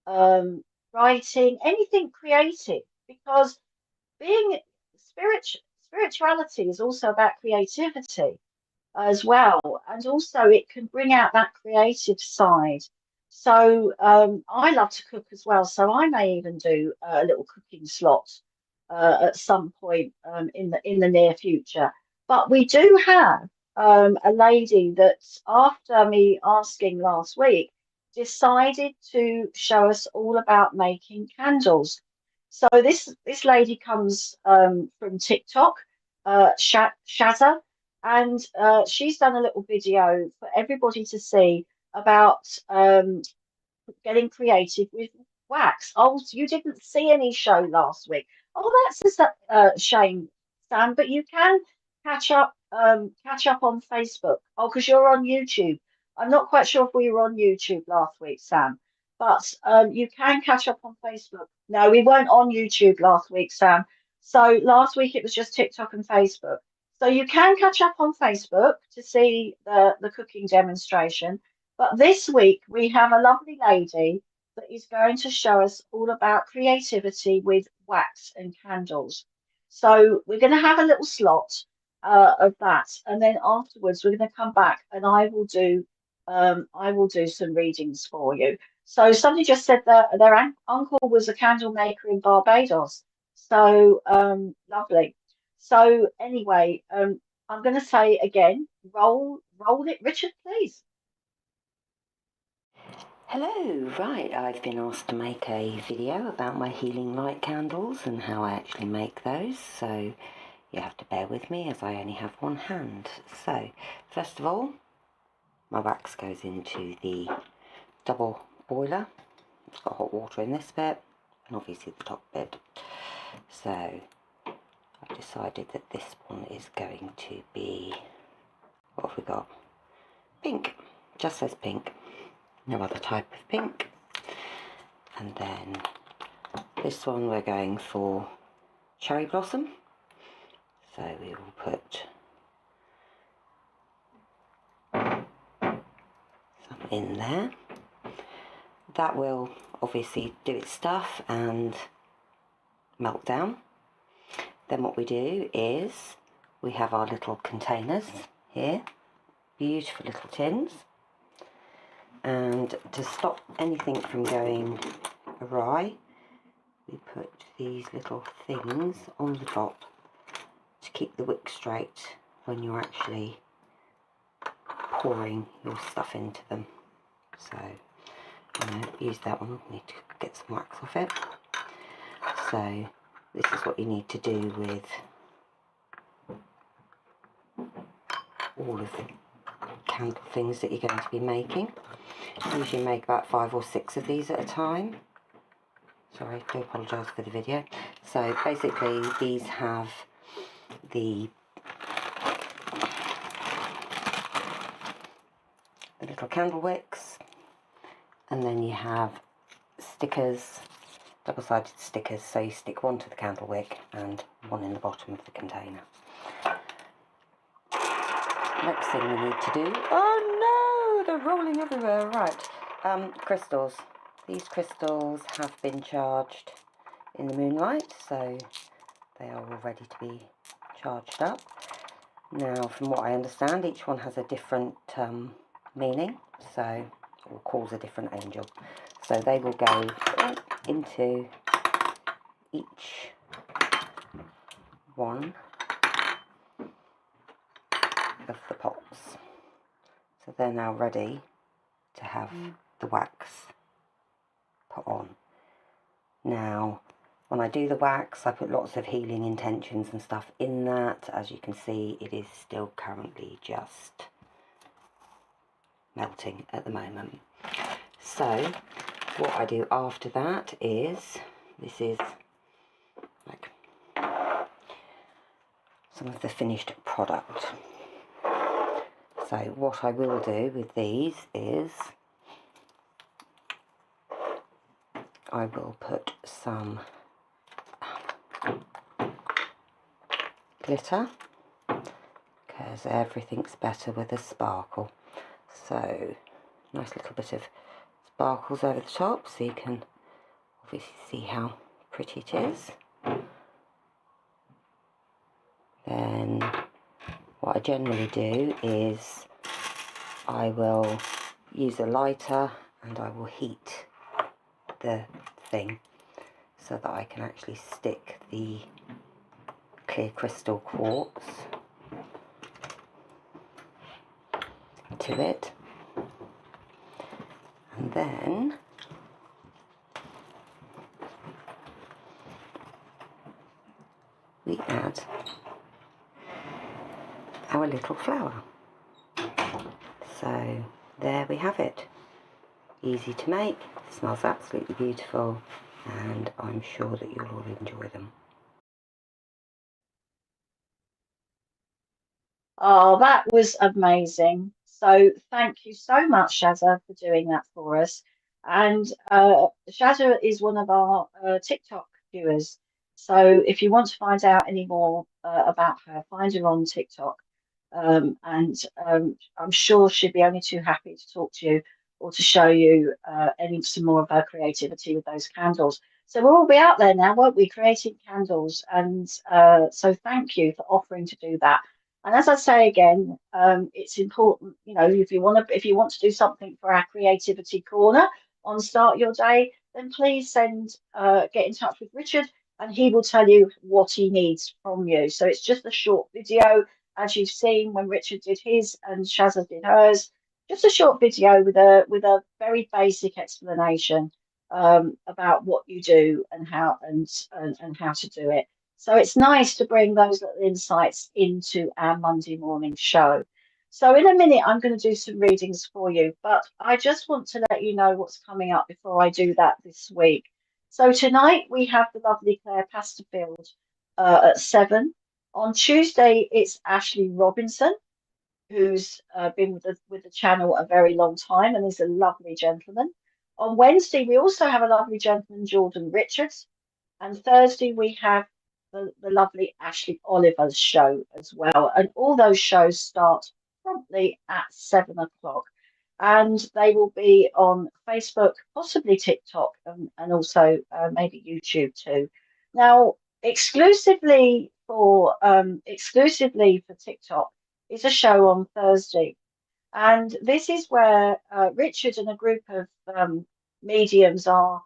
Speaker 1: um, writing, anything creative, because being spirituality is also about creativity as well, and also it can bring out that creative side. So I love to cook as well, so I may even do a little cooking slot at some point in the near future. But we do have a lady that, after me asking last week, decided to show us all about making candles. So this lady comes from TikTok, Shazza, and she's done a little video for everybody to see about getting creative with wax. Oh, so you didn't see any show last week. Oh, that's a shame, Sam. But you can catch up on Facebook. Oh, because you're on YouTube. I'm not quite sure if we were on YouTube last week, Sam. But you can catch up on Facebook. No, we weren't on YouTube last week, Sam. So last week it was just TikTok and Facebook. So you can catch up on Facebook to see the cooking demonstration. But this week we have a lovely lady that is going to show us all about creativity with wax and candles. So we're going to have a little slot of that, and then afterwards we're going to come back and I will do some readings for you. So somebody just said that their uncle was a candle maker in Barbados. So lovely. So anyway, I'm going to say again, roll it, Richard, please.
Speaker 5: Hello, right, I've been asked to make a video about my healing light candles and how I actually make those, so you have to bear with me as I only have one hand. So, first of all, my wax goes into the double boiler. It's got hot water in this bit and obviously the top bit. So, I've decided that this one is going to be, what have we got? Pink, just says pink. No other type of pink. And then this one we're going for cherry blossom. So we will put some in there. That will obviously do its stuff and melt down. Then what we do is we have our little containers here, beautiful little tins. And to stop anything from going awry, we put these little things on the top to keep the wick straight when you're actually pouring your stuff into them. So I'm going to use that one. I need to get some wax off it. So this is what you need to do with all of the candle things that you're going to be making. Usually make about 5 or 6 of these at a time. Sorry, I do apologise for the video. So basically these have the little candle wicks, and then you have stickers, double-sided stickers, so you stick one to the candle wick and one in the bottom of the container. Next thing we need to do, oh no, they're rolling everywhere, right, crystals. These crystals have been charged in the moonlight, so they are all ready to be charged up. Now, from what I understand, each one has a different meaning, so, or calls a different angel. So they will go into each one of the pots. So they're now ready to have the wax put on. Now, when I do the wax, I put lots of healing intentions and stuff in that. As you can see, it is still currently just melting at the moment. So what I do after that is, this is like some of the finished product. So what I will do with these is I will put some glitter, because everything's better with a sparkle. So nice little bit of sparkles over the top, so you can obviously see how pretty it is. Then what I generally do is I will use a lighter and I will heat the thing so that I can actually stick the clear crystal quartz to it, and then we add our little flower. So there we have it. Easy to make, smells absolutely beautiful, and I'm sure that you'll all enjoy them.
Speaker 1: Oh, that was amazing. So thank you so much, Shazza, for doing that for us. And Shazza is one of our TikTok viewers. So if you want to find out any more about her, find her on TikTok. And I'm sure she'd be only too happy to talk to you or to show you some more of her creativity with those candles. So we'll all be out there now, won't we, creating candles? And so thank you for offering to do that. And as I say again, it's important, you know, if you want to do something for our creativity corner on Start Your Day, then please get in touch with Richard, and he will tell you what he needs from you. So it's just a short video, as you've seen when Richard did his and Shazza did hers. Just a short video with a very basic explanation about what you do and how to do it. So it's nice to bring those little insights into our Monday morning show. So in a minute, I'm going to do some readings for you, but I just want to let you know what's coming up before I do that this week. So tonight we have the lovely Claire Pasterfield at 7. On Tuesday, it's Ashley Robinson, who's been with the channel a very long time and is a lovely gentleman. On Wednesday, we also have a lovely gentleman, Jordan Richards. And Thursday, we have the lovely Ashley Oliver's show as well. And all those shows start promptly at 7 o'clock. And they will be on Facebook, possibly TikTok, and also maybe YouTube too. Now, exclusively for TikTok is a show on Thursday. And this is where Richard and a group of mediums are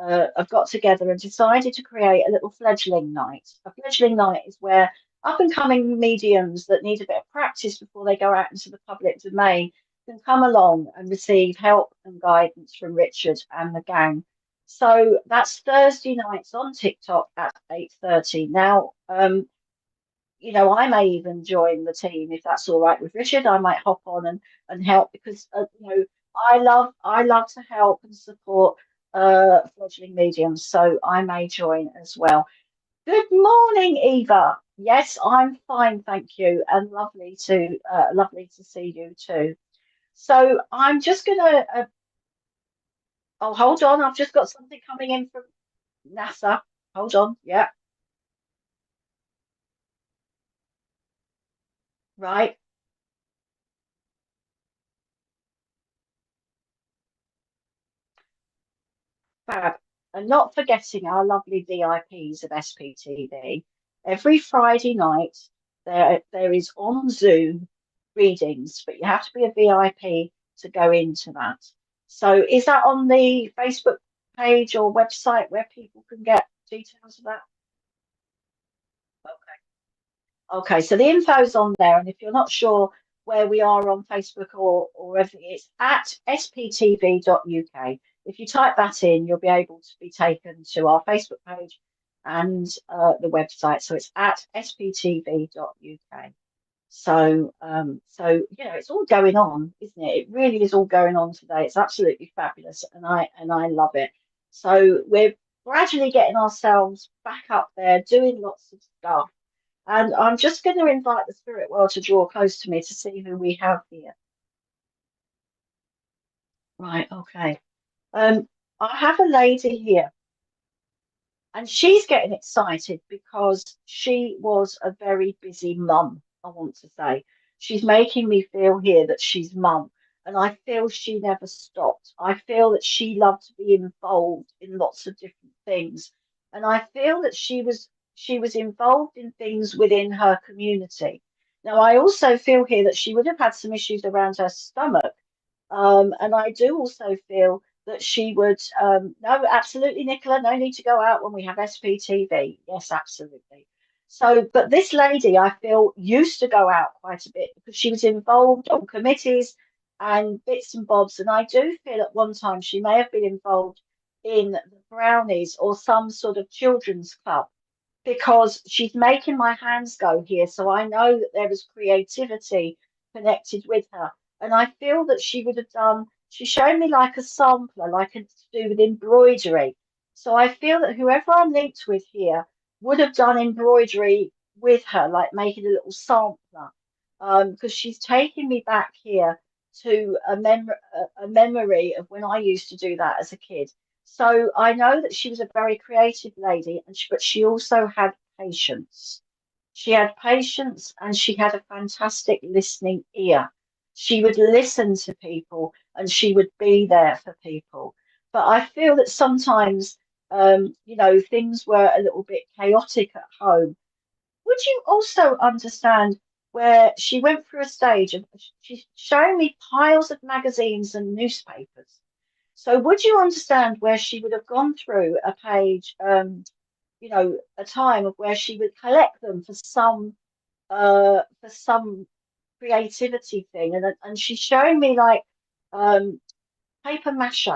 Speaker 1: have got together and decided to create a little fledgling night. A fledgling night is where up and coming mediums that need a bit of practice before they go out into the public domain can come along and receive help and guidance from Richard and the gang. So that's Thursday nights on TikTok at 8:30. Now, I may even join the team if that's all right with Richard. I might hop on and help because I love to help and support fledgling mediums, so I may join as well. Good morning, Eva. Yes, I'm fine, thank you, and lovely to see you too. So I'm just gonna. Oh, hold on, I've just got something coming in from NASA. Hold on, yeah, right. Fab. And not forgetting our lovely VIPs of SPTV. Every Friday night there is on Zoom readings, but you have to be a VIP to go into that. So is that on the Facebook page or website where people can get details of that? Okay, so the info's on there, and if you're not sure where we are on Facebook or everything, it's at sptv.uk. If you type that in, you'll be able to be taken to our Facebook page and the website. So it's at sptv.uk. So it's all going on, isn't it? It really is all going on today. It's absolutely fabulous, and I love it. So we're gradually getting ourselves back up there, doing lots of stuff. And I'm just going to invite the spirit world to draw close to me to see who we have here. Right, okay. I have a lady here, and she's getting excited because she was a very busy mum, I want to say. She's making me feel here that she's mum, and I feel she never stopped. I feel that she loved to be involved in lots of different things, and I feel that she was involved in things within her community. Now, I also feel here that she would have had some issues around her stomach, and I do also feel that she would, no, absolutely, Nicola, no need to go out when we have SPTV. Yes, absolutely. So, but this lady, I feel, used to go out quite a bit because she was involved on committees and bits and bobs. And I do feel at one time she may have been involved in the Brownies or some sort of children's club because she's making my hands go here. So I know that there is creativity connected with her. And I feel that she would have done, she showed me like a sampler, like to do with embroidery. So I feel that whoever I'm linked with here would have done embroidery with her, like making a little sampler. Because she's taking me back here to a memory of when I used to do that as a kid. So I know that she was a very creative lady, but she also had patience. She had patience and she had a fantastic listening ear. She would listen to people and she would be there for people. But I feel that sometimes, things were a little bit chaotic at home. Would you also understand where she went through a stage of she's showing me piles of magazines and newspapers? So would you understand where she would have gone through a page, a time of where she would collect them for some creativity thing, and she's showing me like paper mache.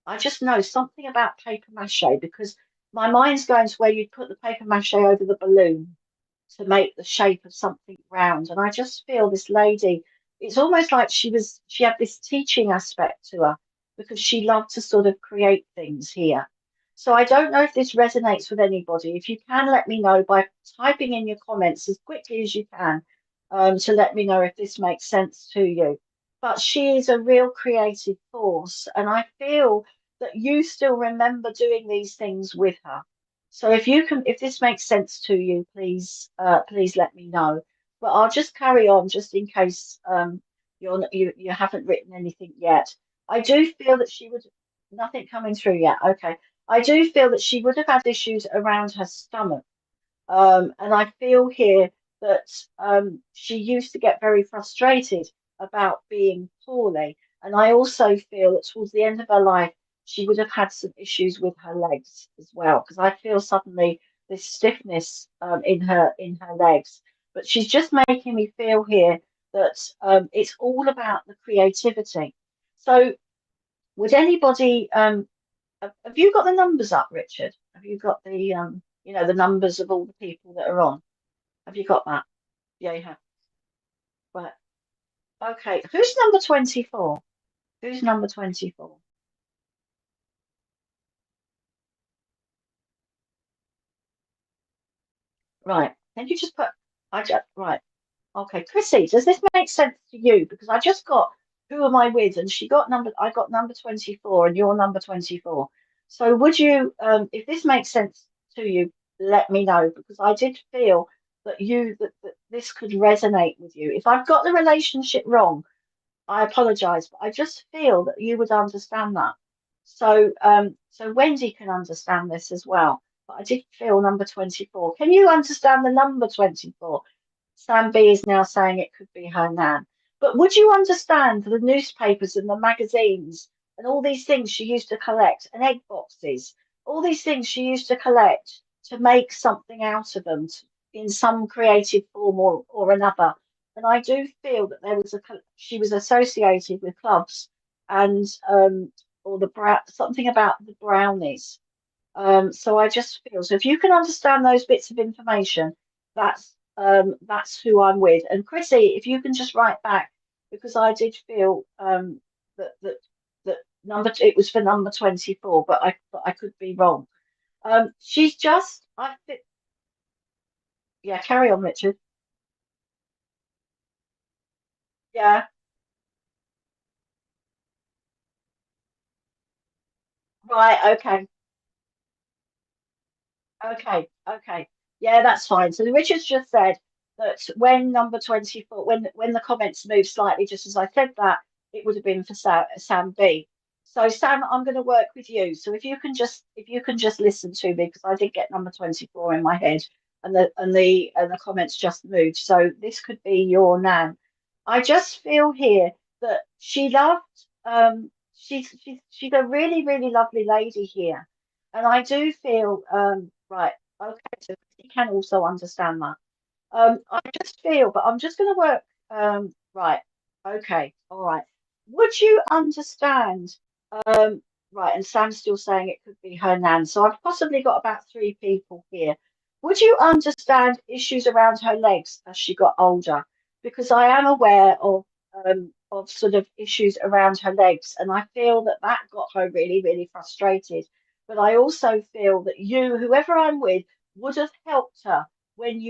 Speaker 1: I just know something about paper mache because my mind's going to where you'd put the paper mache over the balloon to make the shape of something round. And I just feel this lady, it's almost like she had this teaching aspect to her because she loved to sort of create things here. So I don't know if this resonates with anybody. If you can let me know by typing in your comments as quickly as you can, to let me know if this makes sense to you. But she is a real creative force, and I feel that you still remember doing these things with her. So if this makes sense to you, please let me know. But I'll just carry on just in case you haven't written anything yet. I do feel that she would nothing coming through yet. Okay. I do feel that she would have had issues around her stomach. And I feel here that she used to get very frustrated about being poorly. And I also feel that towards the end of her life, she would have had some issues with her legs as well, because I feel suddenly this stiffness in her legs. But she's just making me feel here that it's all about the creativity. So would anybody have you got the numbers up, Richard? Have you got the the numbers of all the people that are on? Have you got that? Yeah, you have. Right. Okay. Who's number 24? Who's number 24? Right. Can you just put right. Okay, Chrissy, does this make sense to you? Because I just got who am I with, and I got number 24, and you're number 24. So would you, if this makes sense to you, let me know, because I did feel that this could resonate with you. If I've got the relationship wrong, I apologize, but I just feel that you would understand that. So so Wendy can understand this as well. But I did feel number 24. Can you understand the number 24? Sam B is now saying it could be her nan. But would you understand the newspapers and the magazines and all these things she used to collect and egg boxes, all these things she used to collect to make something out of them in some creative form or another? And I do feel that she was associated with clubs and or something about the brownies. So I just feel so if you can understand those bits of information, that's who I'm with. And Chrissy, if you can just write back, because I did feel that it was for number 24, but I could be wrong. She's just yeah, carry on, Richard. Yeah, right, okay. Okay, okay. Yeah, that's fine. So Richard's just said that when number 24, when the comments moved slightly, just as I said that, it would have been for Sam B. So Sam, I'm going to work with you. So if you can just listen to me, because I did get number 24 in my head, and the comments just moved. So this could be your nan. I just feel here that she loved she's a really, really lovely lady here. And I do feel, right, okay, so you can also understand that. I just feel, but I'm just going to work, right, okay, all right. Would you understand, right, and Sam's still saying it could be her nan, so I've possibly got about three people here. Would you understand issues around her legs as she got older? Because I am aware of sort of issues around her legs, and I feel that that got her really, really frustrated. But I also feel that whoever I'm with, would have helped her when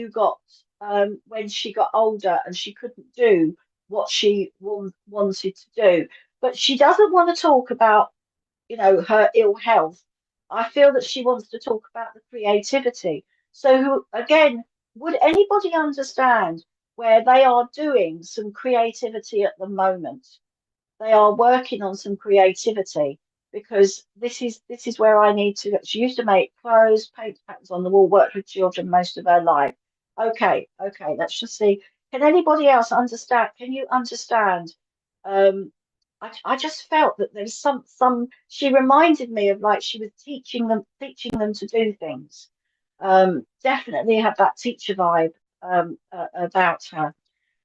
Speaker 1: she got older and she couldn't do what she wanted to do. But she doesn't want to talk about, her ill health. I feel that she wants to talk about the creativity. So, again, would anybody understand where they are doing some creativity at the moment? They are working on some creativity, because this is where I need to. She used to make clothes, paint patterns on the wall, worked with children most of her life. Okay, okay, let's just see. Can anybody else understand? Can you understand? Um, I just felt that there's she reminded me of, like, she was teaching them to do things. Definitely have that teacher vibe about her.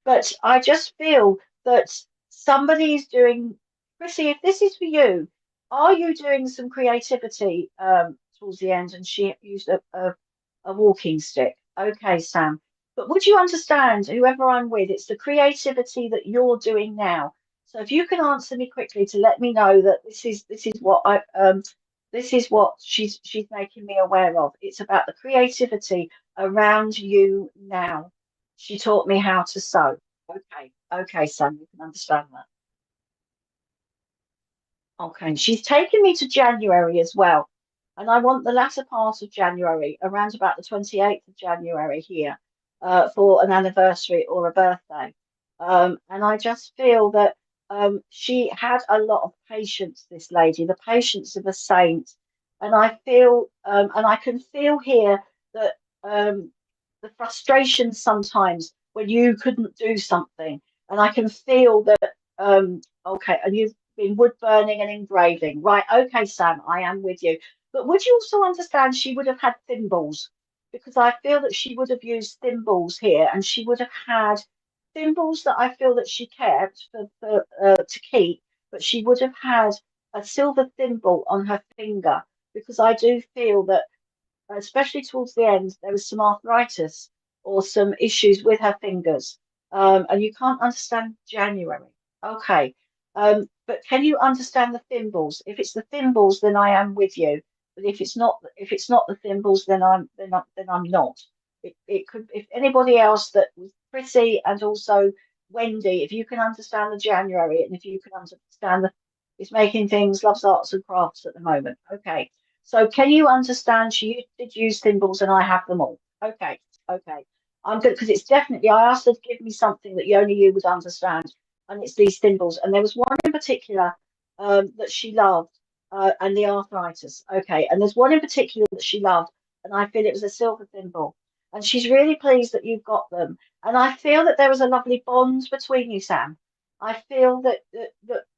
Speaker 1: But I just feel that somebody's doing, Chrissy, if this is for you, are you doing some creativity towards the end? And she used a walking stick. Okay, Sam. But would you understand, whoever I'm with, it's the creativity that you're doing now. So if you can answer me quickly to let me know that this is what she's making me aware of. It's about the creativity around you now. She taught me how to sew. Okay, okay, Sam, you can understand that. Okay, she's taken me to January as well. And I want the latter part of January, around about the 28th of January here, for an anniversary or a birthday. And I just feel that she had a lot of patience, this lady, the patience of a saint. And and I can feel here that the frustration sometimes when you couldn't do something. And I can feel that, okay, and been wood burning and engraving. Right, okay, Sam, I am with you. But would you also understand she would have had thimbles? Because I feel that she would have used thimbles here, and she would have had thimbles that I feel that she kept to keep, but she would have had a silver thimble on her finger because I do feel that, especially towards the end, there was some arthritis or some issues with her fingers. And you can't understand January. Okay. But can you understand the thimbles? If it's the thimbles, then I am with you. But if it's not the thimbles, then I'm not. It could, if anybody else that was Prissy and also Wendy, if you can understand the January and if you can understand the, it's making things, loves arts and crafts at the moment. Okay. So can you understand she did use thimbles and I have them all? Okay, okay. I'm good because it's definitely, I asked her to give me something that only you would understand, and it's these thimbles. And there was one in particular that she loved, and the arthritis. Okay, and there's one in particular that she loved, and I feel it was a silver thimble. And she's really pleased that you've got them. And I feel that there was a lovely bond between you, Sam. I feel that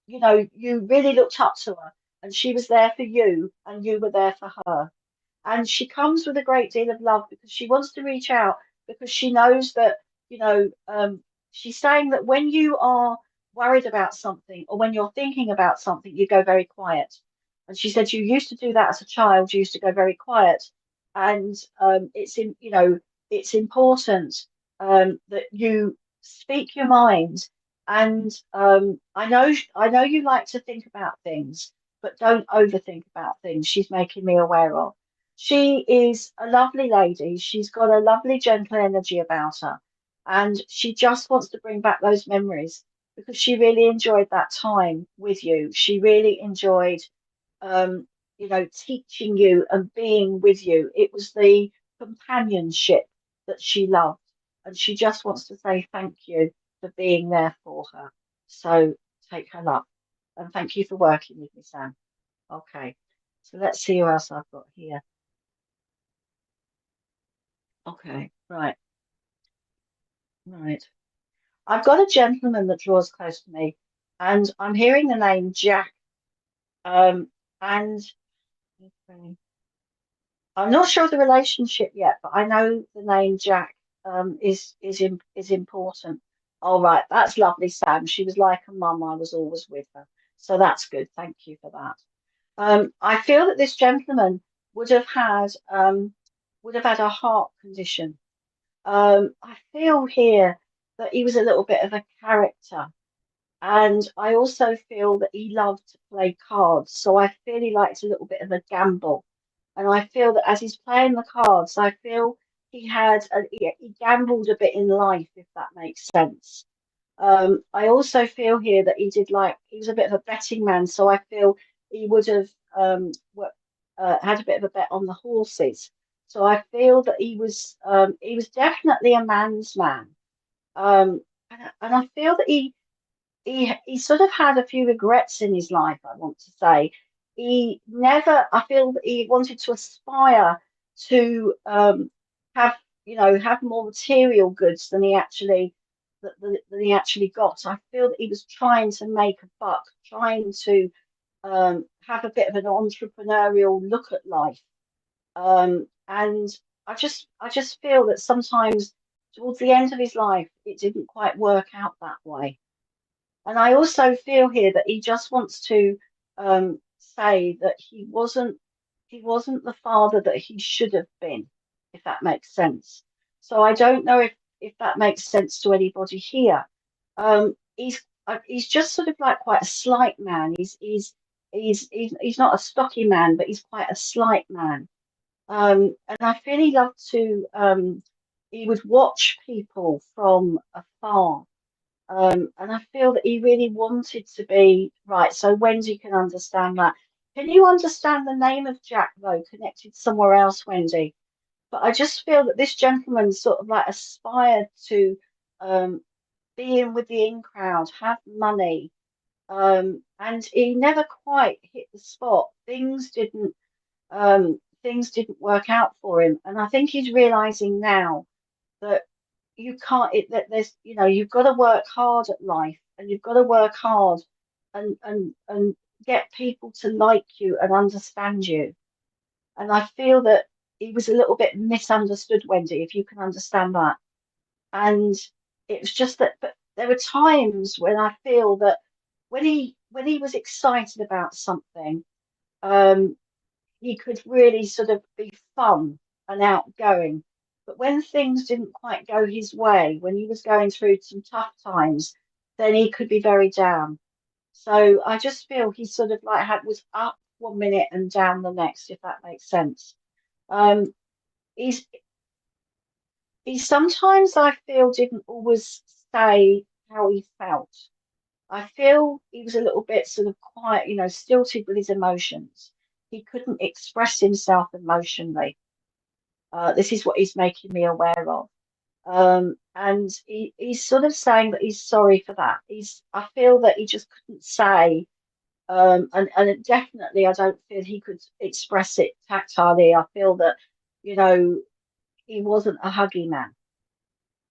Speaker 1: you know, you really looked up to her and she was there for you and you were there for her. And she comes with a great deal of love because she wants to reach out because she knows that, you know, she's saying that when you are worried about something or when you're thinking about something, you go very quiet. And she said you used to do that as a child, you used to go very quiet. And you know, it's important that you speak your mind. And I know you like to think about things, but don't overthink about things. She's making me aware of. She is a lovely lady. She's got a lovely, gentle energy about her. And she just wants to bring back those memories because she really enjoyed that time with you. She really enjoyed, um, you know, teaching you and being with you. It was the companionship that she loved. And she just wants to say thank you for being there for her. So take her love. And thank you for working with me, Sam. Okay. So let's see who else I've got here. Okay, right, right. I've got a gentleman that draws close to me, and I'm hearing the name Jack. And okay, I'm not sure of the relationship yet, but I know the name Jack is important. All right, that's lovely, Sam. She was like a mum. I was always with her, so that's good. Thank you for that. I feel that this gentleman would have had a heart condition. I feel here that he was a little bit of a character, and I also feel that he loved to play cards. So I feel he liked a little bit of a gamble, and I feel that as he's playing the cards, I feel he gambled a bit in life, if that makes sense. I also feel here that he was a bit of a betting man, so I feel he would have had a bit of a bet on the horses. So I feel that he was definitely a man's man. And I feel that he sort of had a few regrets in his life, I want to say. I feel that he wanted to aspire to have, you know, have more material goods than than he actually got. I feel that he was trying to make a buck, trying to have a bit of an entrepreneurial look at life. And I just feel that sometimes towards the end of his life, it didn't quite work out that way. And I also feel here that he just wants to say that he wasn't the father that he should have been, if that makes sense. So I don't know if that makes sense to anybody here. He's just sort of like quite a slight man. He's not a stocky man, but he's quite a slight man. And I feel he loved to he would watch people from afar. And I feel that he really wanted to be right. So Wendy can understand that. Can you understand the name of Jack though, connected somewhere else, Wendy? But I just feel that this gentleman sort of like aspired to um, be in with the in crowd, have money, and he never quite hit the spot. Things didn't work out for him, and I think he's realizing now that you can't. That there's, you know, you've got to work hard at life, and you've got to work hard and get people to like you and understand you. And I feel that he was a little bit misunderstood, Wendy, if you can understand that. And it was just that, but there were times when I feel that when he was excited about something, um, he could really sort of be fun and outgoing. But when things didn't quite go his way, when he was going through some tough times, then he could be very down. So I just feel he sort of like was up 1 minute and down the next, if that makes sense. Um, he's he sometimes I feel didn't always say how he felt. I feel he was a little bit sort of quiet, stilted with his emotions. He couldn't express himself emotionally. This is what he's making me aware of. And he's sort of saying that he's sorry for that. I feel that he just couldn't say, definitely I don't feel he could express it tactilely. I feel that, you know, he wasn't a huggy man.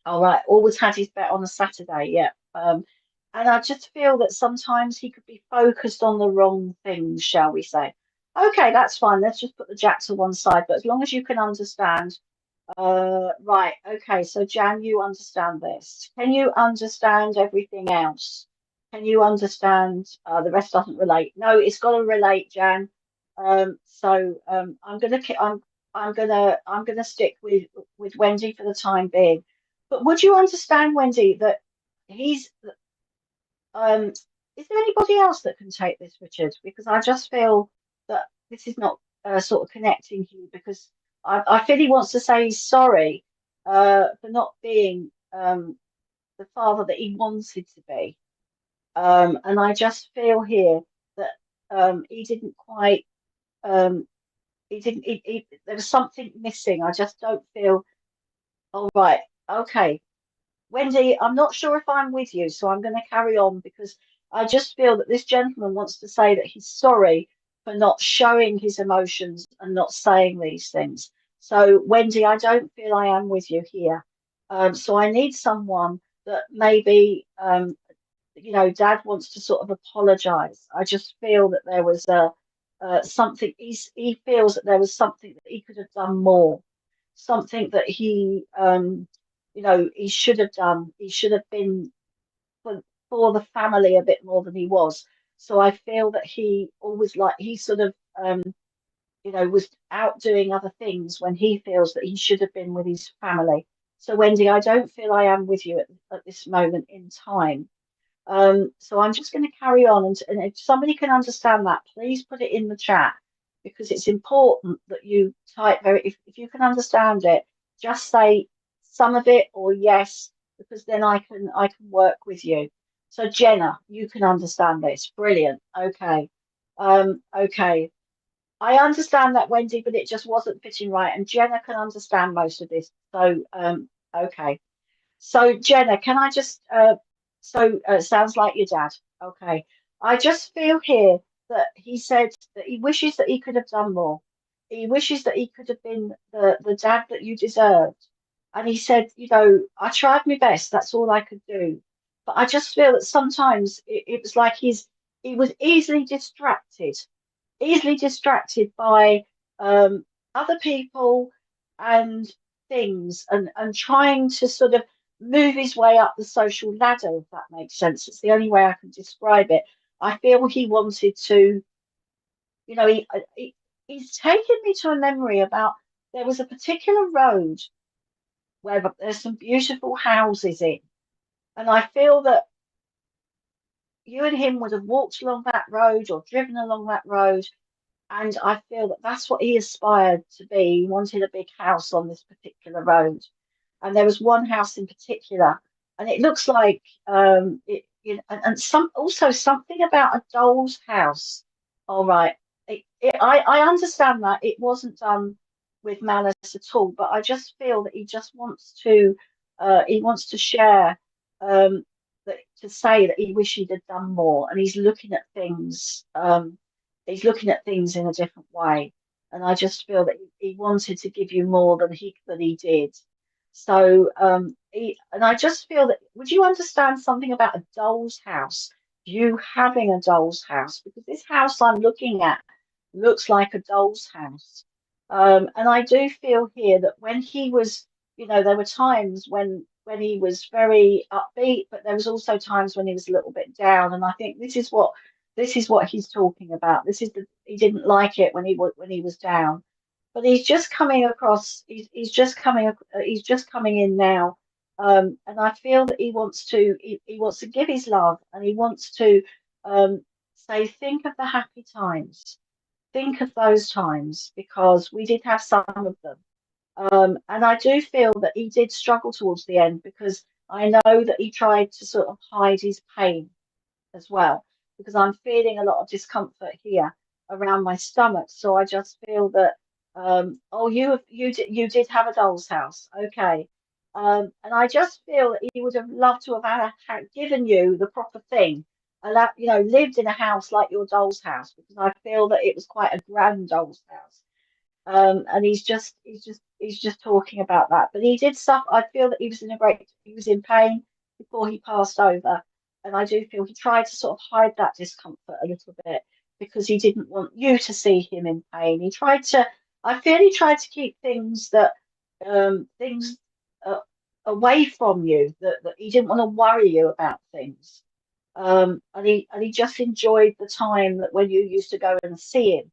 Speaker 1: All right, always had his bet on a Saturday, yeah. And I just feel that sometimes he could be focused on the wrong things, shall we say. Okay, that's fine. Let's just put the jack to one side. But as long as you can understand, right, okay, so Jan, you understand this. Can you understand everything else? Can you understand the rest doesn't relate? No, it's got to relate, Jan. I'm gonna stick with Wendy for the time being. But would you understand, Wendy, that he's um is there anybody else that can take this, Richard? Because I just feel that this is not sort of connecting you because I feel he wants to say he's sorry for not being the father that he wanted to be. And I just feel here that he didn't quite he didn't there was something missing. I just don't feel all right. Okay. Wendy, I'm not sure if I'm with you, so I'm going to carry on because I just feel that this gentleman wants to say that he's sorry for not showing his emotions and not saying these things. So, Wendy, I don't feel I am with you here. So I need someone that maybe, Dad wants to sort of apologize. I just feel that there was something, he feels that there was something that he could have done more, something that he should have done. He should have been for the family a bit more than he was. So I feel that he always he sort of was out doing other things when he feels that he should have been with his family. So Wendy, I don't feel I am with you at this moment in time. So I'm just going to carry on, and if somebody can understand that, please put it in the chat because it's important that you type if you can understand it, just say some of it or yes, because then I can work with you. So Jenna, you can understand this. Brilliant. Okay. Okay. I understand that, Wendy, but it just wasn't fitting right. And Jenna can understand most of this. So okay. So Jenna, can I just sounds like your dad. Okay. I just feel here that he said that he wishes that he could have done more. He wishes that he could have been the dad that you deserved. And he said, I tried my best. That's all I could do. But I just feel that sometimes it was like he was easily distracted by other people and things and trying to sort of move his way up the social ladder, if that makes sense. It's the only way I can describe it. I feel he wanted to, you know, he's taken me to a memory about there was a particular road where there's some beautiful houses in. And I feel that you and him would have walked along that road or driven along that road. And I feel that that's what he aspired to be. He wanted a big house on this particular road. And there was one house in particular, and it looks like and some also something about a doll's house. All right, I understand that it wasn't done with malice at all, but I just feel that he wants to share that to say that he wished he'd have done more, and he's looking at things. He's looking at things in a different way, and I just feel that he wanted to give you more than he did. So and I just feel that would you understand something about a doll's house? you having a doll's house, because this house I'm looking at looks like a doll's house. And I do feel here that when he was, there were times when he was very upbeat, but there was also times when he was a little bit down. And I think this is what he's talking about. He didn't like it when he was down, but he's just coming across. He's just coming in now. And I feel that he wants to give his love, and he wants to say, think of the happy times, think of those times, because we did have some of them. And I do feel that he did struggle towards the end, because I know that he tried to sort of hide his pain as well, because I'm feeling a lot of discomfort here around my stomach. So I just feel that, oh, you did have a doll's house, okay. And I just feel that he would have loved to have given you the proper thing, lived in a house like your doll's house, because I feel that it was quite a grand doll's house. And he's just talking about that. But he did suffer. I feel that he was in pain before he passed over, and I do feel he tried to sort of hide that discomfort a little bit, because he didn't want you to see him in pain. I feel he tried to keep things uh, away from you, that he didn't want to worry you about things. And he just enjoyed the time that when you used to go and see him.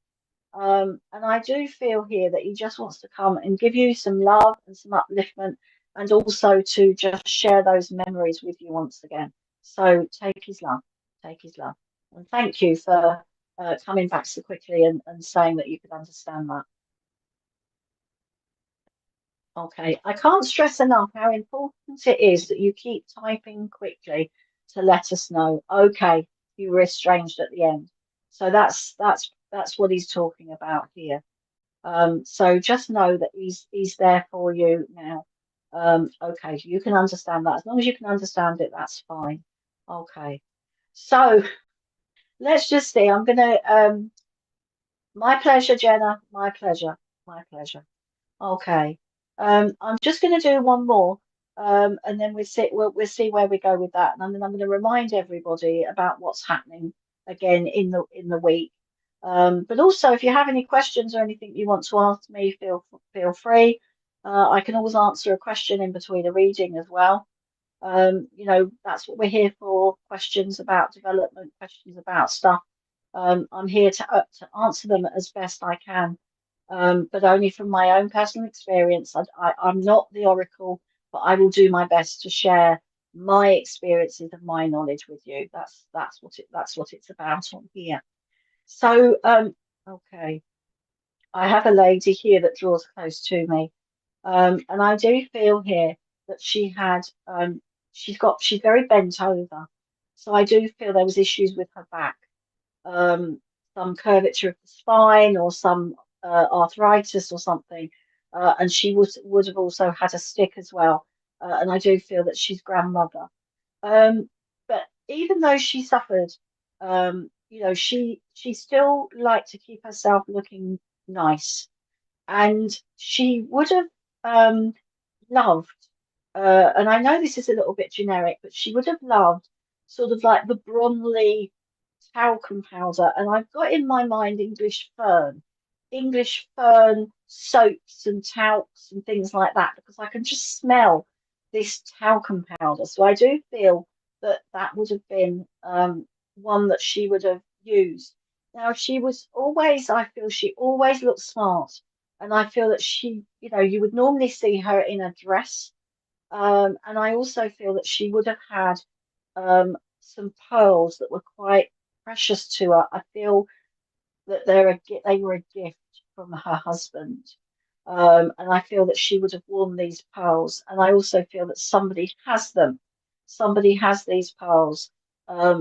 Speaker 1: And I do feel here that he just wants to come and give you some love and some upliftment, and also to just share those memories with you once again. So take his love, take his love. And thank you for coming back so quickly and saying that you could understand that. Okay, I can't stress enough how important it is that you keep typing quickly to let us know. Okay, you were estranged at the end. So that's what he's talking about here. So just know that he's there for you now. Okay, you can understand that. As long as you can understand it, that's fine. Okay. So let's just see. I'm gonna my pleasure, Jenna. My pleasure. My pleasure. Okay. I'm just going to do one more, and then we'll see where we go with that. And then I'm going to remind everybody about what's happening again in the week. But also, if you have any questions or anything you want to ask me, feel free. I can always answer a question in between a reading as well. That's what we're here for: questions about development, questions about stuff. I'm here to answer them as best I can, but only from my own personal experience. I'm not the oracle, but I will do my best to share my experiences and my knowledge with you. That's what it's about on here. So, okay, I have a lady here that draws close to me, and I do feel here that she's very bent over. So I do feel there was issues with her back, um, some curvature of the spine, or some arthritis or something. And she would have also had a stick as well. And I do feel that she's grandmother. But even though she suffered, she still liked to keep herself looking nice, and she would have loved. And I know this is a little bit generic, but she would have loved sort of like the Bronley talcum powder, and I've got in my mind English fern soaps and talcs and things like that, because I can just smell this talcum powder. So I do feel that that would have been one that she would have used. Now, I feel she always looked smart, and I feel that you would normally see her in a dress. And I also feel that she would have had some pearls that were quite precious to her. I feel that they were a gift from her husband. And I feel that she would have worn these pearls. And I also feel that somebody has them. Somebody has these pearls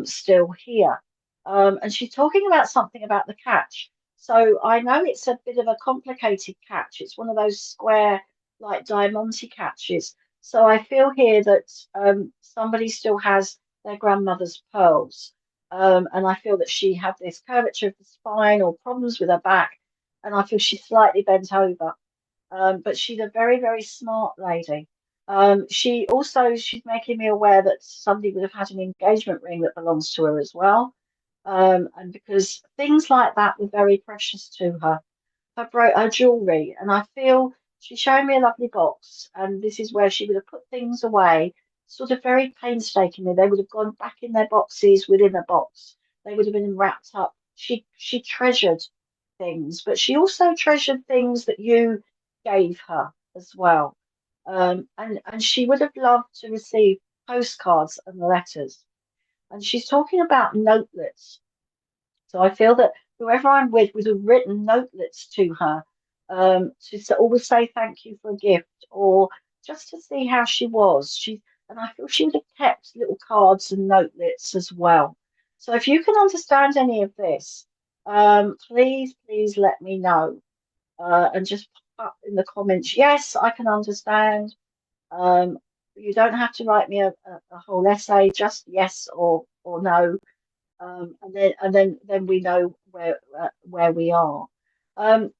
Speaker 1: still here. And she's talking about something about the catch. So I know it's a bit of a complicated catch. It's one of those square, like diamante catches. So I feel here that somebody still has their grandmother's pearls. And I feel that she had this curvature of the spine or problems with her back. And I feel she's slightly bent over. But she's a very, very smart lady. She's making me aware that somebody would have had an engagement ring that belongs to her as well. And because things like that were very precious to her, her jewelry, and I feel she's showing me a lovely box, and this is where she would have put things away, sort of very painstakingly. They would have gone back in their boxes within a box. They would have been wrapped up. She treasured things, but she also treasured things that you gave her as well. And she would have loved to receive postcards and letters. And she's talking about notelets. So I feel that whoever I'm with would have written notelets to her, always say thank you for a gift, or just to see how she was. And I feel she would have kept little cards and notelets as well. So if you can understand any of this, please let me know, and just pop up in the comments. Yes, I can understand. Um, you don't have to write me a whole essay, just yes or no, and then we know where we are. Um,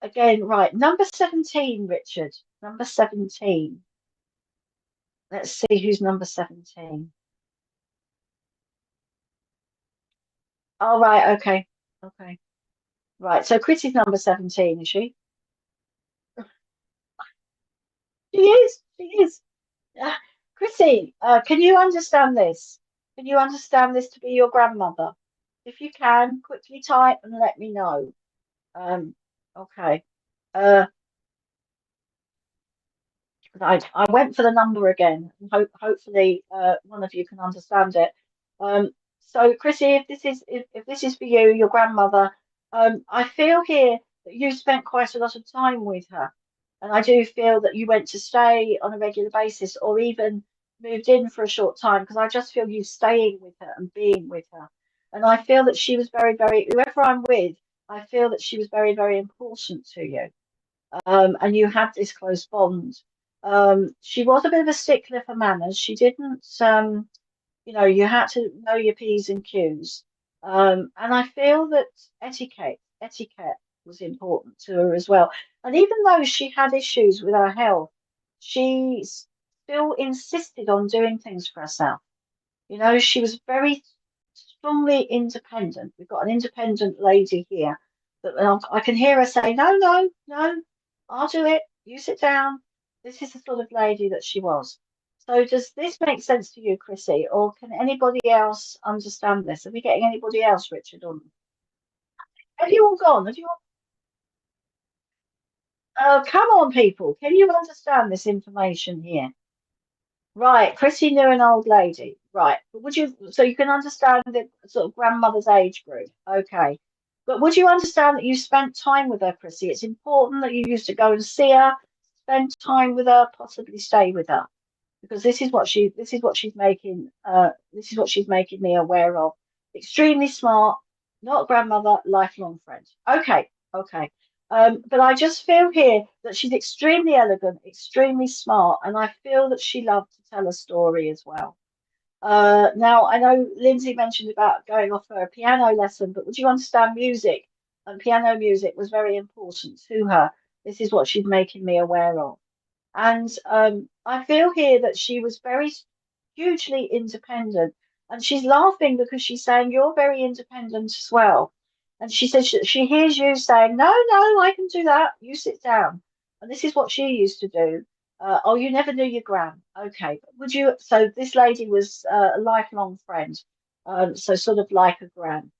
Speaker 1: Again, right, number 17, Richard. Number 17. Let's see who's number 17. Oh, right, okay, okay, right. So Chrissy's number 17, is she? She is. She is. Chrissy, can you understand this? Can you understand this to be your grandmother? If you can, quickly type and let me know. Okay. Uh, I went for the number again, and hopefully one of you can understand it. So Chrissy, if this is for you, your grandmother, I feel here that you spent quite a lot of time with her, and I do feel that you went to stay on a regular basis, or even moved in for a short time, because I just feel you staying with her and being with her, and I feel that she was very, whoever I'm with, I feel that she was very important to you, and you had this close bond. She was a bit of a stickler for manners. She didn't, you had to know your P's and Q's. And I feel that etiquette was important to her as well. And even though she had issues with her health, she still insisted on doing things for herself. She was very strongly independent. We've got an independent lady here that I can hear her say, no, no, no, I'll do it. You sit down. This is the sort of lady that she was. So does this make sense to you, Chrissy, or can anybody else understand this? Are we getting anybody else, Richard? Or have you all gone? Have you all? Come on, people. Can you understand this information here? Right, Chrissy knew an old lady. Right, but so you can understand the sort of grandmother's age group. Okay. But would you understand that you spent time with her, Chrissy? It's important that you used to go and see her, spend time with her, possibly stay with her, because this is what she's making me aware of. Extremely smart, not grandmother, lifelong friend. Okay, okay. But I just feel here that she's extremely elegant, extremely smart, and I feel that she loved to tell a story as well. Now, I know Lindsay mentioned about going off for a piano lesson, but would you understand music? And piano music was very important to her. This is what she's making me aware of. And I feel here that she was very hugely independent. And she's laughing because she's saying, you're very independent as well. And she says she hears you saying, no, no, I can do that. You sit down. And this is what she used to do. Oh, you never knew your gran. Okay. Would you? So this lady was a lifelong friend. So sort of like a gran.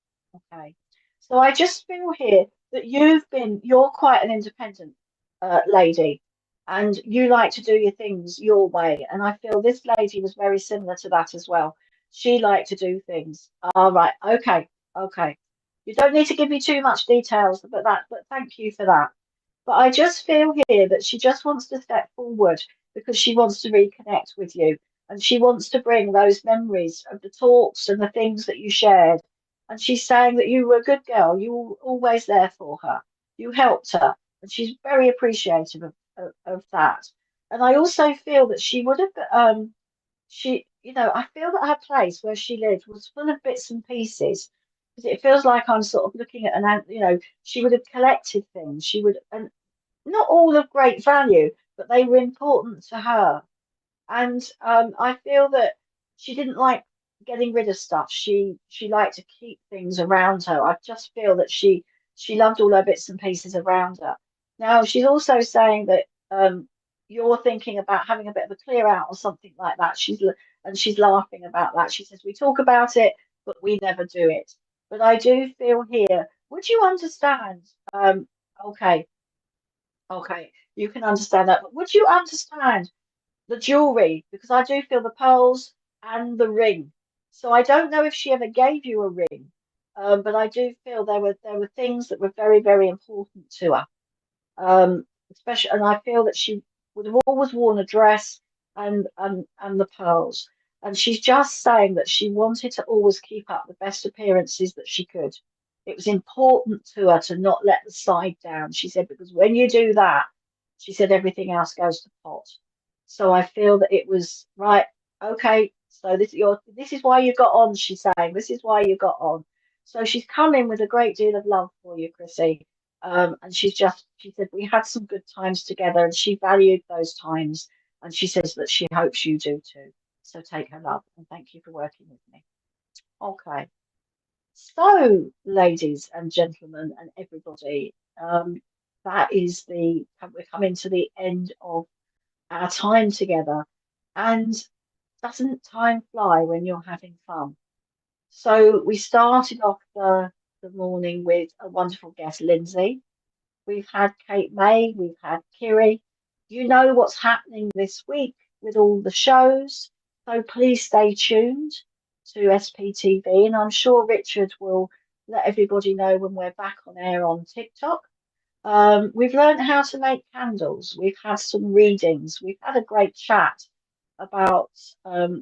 Speaker 1: Okay. So I just feel here that you're quite an independent lady, and you like to do your things your way. And I feel this lady was very similar to that as well. She liked to do things. All right, okay, okay. You don't need to give me too much details, but thank you for that. But I just feel here that she just wants to step forward because she wants to reconnect with you. And she wants to bring those memories of the talks and the things that you shared. And she's saying that you were a good girl. You were always there for her. You helped her. And she's very appreciative of that. And I also feel that she would have, I feel that her place where she lived was full of bits and pieces. Because it feels like I'm sort of looking at she would have collected things. She would, and not all of great value, but they were important to her. And I feel that she didn't like getting rid of stuff. She liked to keep things around her. I just feel that she loved all her bits and pieces around her. Now she's also saying that you're thinking about having a bit of a clear out or something like that. And she's laughing about that. She says we talk about it, but we never do it. But I do feel here. Would you understand? Okay, okay, you can understand that. But would you understand the jewelry? Because I do feel the pearls and the ring. So I don't know if she ever gave you a ring, but I do feel there were things that were very, very important to her. Especially, and I feel that she would have always worn a dress and the pearls. And she's just saying that she wanted to always keep up the best appearances that she could. It was important to her to not let the side down. She said, because when you do that, she said everything else goes to pot. So I feel that it was right. Okay, so this is why you got on. She's saying this is why you got on. So she's come in with a great deal of love for you, Chrissy. And she said we had some good times together, and she valued those times. And she says that she hopes you do too. So take her love and thank you for working with me. Okay. So, ladies and gentlemen, and everybody, that is we're coming to the end of our time together. And doesn't time fly when you're having fun? So we started off the morning with a wonderful guest, Lindsay. We've had Kate May, we've had Kiri. You know what's happening this week with all the shows. So please stay tuned to SPTV, and I'm sure Richard will let everybody know when we're back on air on TikTok. We've learned how to make candles. We've had some readings. We've had a great chat about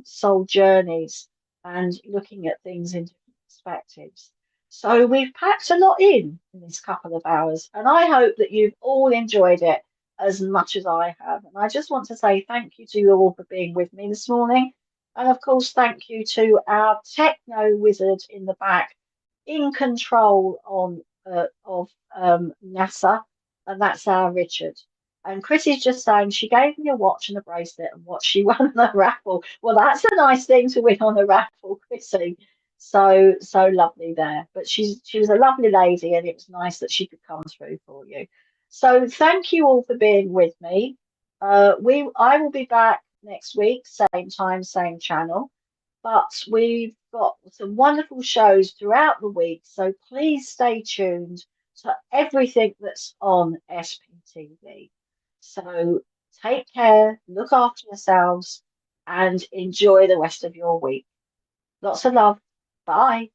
Speaker 1: soul journeys and looking at things in different perspectives. So we've packed a lot in this couple of hours, and I hope that you've all enjoyed it as much as I have. And I just want to say thank you to you all for being with me this morning. And of course, thank you to our techno wizard in the back, in control of NASA, and that's our Richard. And Chrissy's just saying she gave me a watch and a bracelet and what she won on a raffle. Well, that's a nice thing to win on a raffle, Chrissy. So lovely there. But she was a lovely lady, and it was nice that she could come through for you. So thank you all for being with me. I will be back next week, same time, same channel. But we've got some wonderful shows throughout the week, so please stay tuned to everything that's on SPTV. So take care, look after yourselves, and enjoy the rest of your week. Lots of love. Bye.